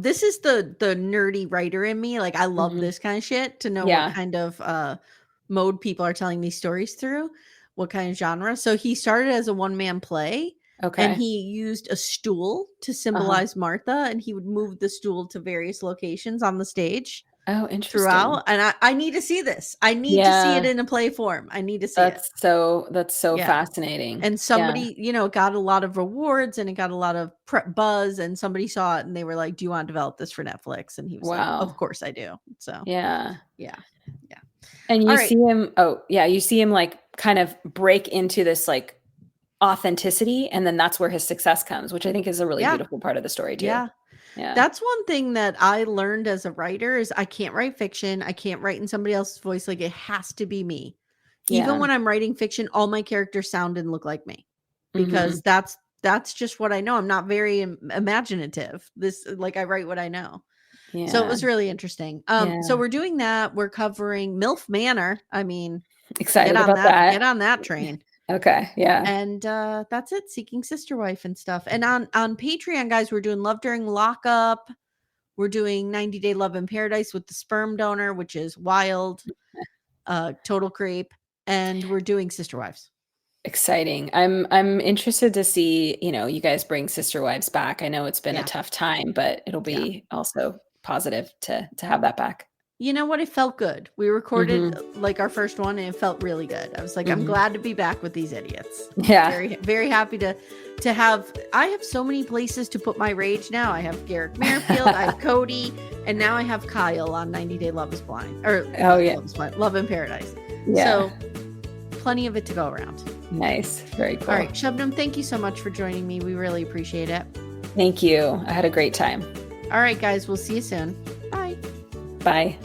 This is the nerdy writer in me. Like I love Mhm. this kind of shit to know what Yeah. kind of mode people are telling these stories through, what kind of genre. So he started as a one-man play and Okay. he used a stool to Uh-huh. symbolize Martha and he would move the stool to various locations on the stage Oh, interesting. throughout. And I need to see this. I need to see it Yeah. in a play form. I need to see it. That's so Yeah. fascinating. And Yeah. somebody, got a lot of rewards and it got a lot of buzz and somebody saw it and they were like, "Do you want to develop this for Netflix?" And he was like, "Of Wow. course I do." So, Yeah. yeah. Yeah. And All you right. see him you see him, like, kind of break into this, like, authenticity, and then that's where his success comes, which I think is a really Yeah. beautiful part of the story too. Yeah. Yeah. That's one thing that I learned as a writer is I can't write fiction. I can't write in somebody else's voice. Like it has to be me. Even Yeah. when I'm writing fiction, all my characters sound and look like me Mhm. because that's just what I know. I'm not very imaginative. This like I write what I know. So it Yeah. was really interesting. So Yeah. we're doing that. We're covering MILF Manor. I mean, Excited about get that. on that train. Okay, yeah. And that's it. Seeking Sister Wife and stuff. And on Patreon, guys, we're doing Love During Lockup. We're doing 90-Day Love in Paradise with the sperm donor, which is wild, total creep. And we're doing Sister Wives. Exciting. I'm interested to see, you guys bring Sister Wives back. I know it's been a Yeah. tough time, but it'll Yeah. be also positive to have that back. You know what? It felt good. We recorded Mhm. like our first one and it felt really good. I was like, I'm Mhm. glad to be back with these idiots. Yeah. Very, very happy to have. I have so many places to put my rage now. I have Garrick Merrifield, I have Cody, and now I have Kyle on 90-Day Love is Blind or Oh, yeah. Love is Blind, Love in Paradise. Yeah. So plenty of it to go around. Nice. Very cool. All right, Shabnam, thank you so much for joining me. We really appreciate it. Thank you. I had a great time. All right, guys, we'll see you soon. Bye. Bye.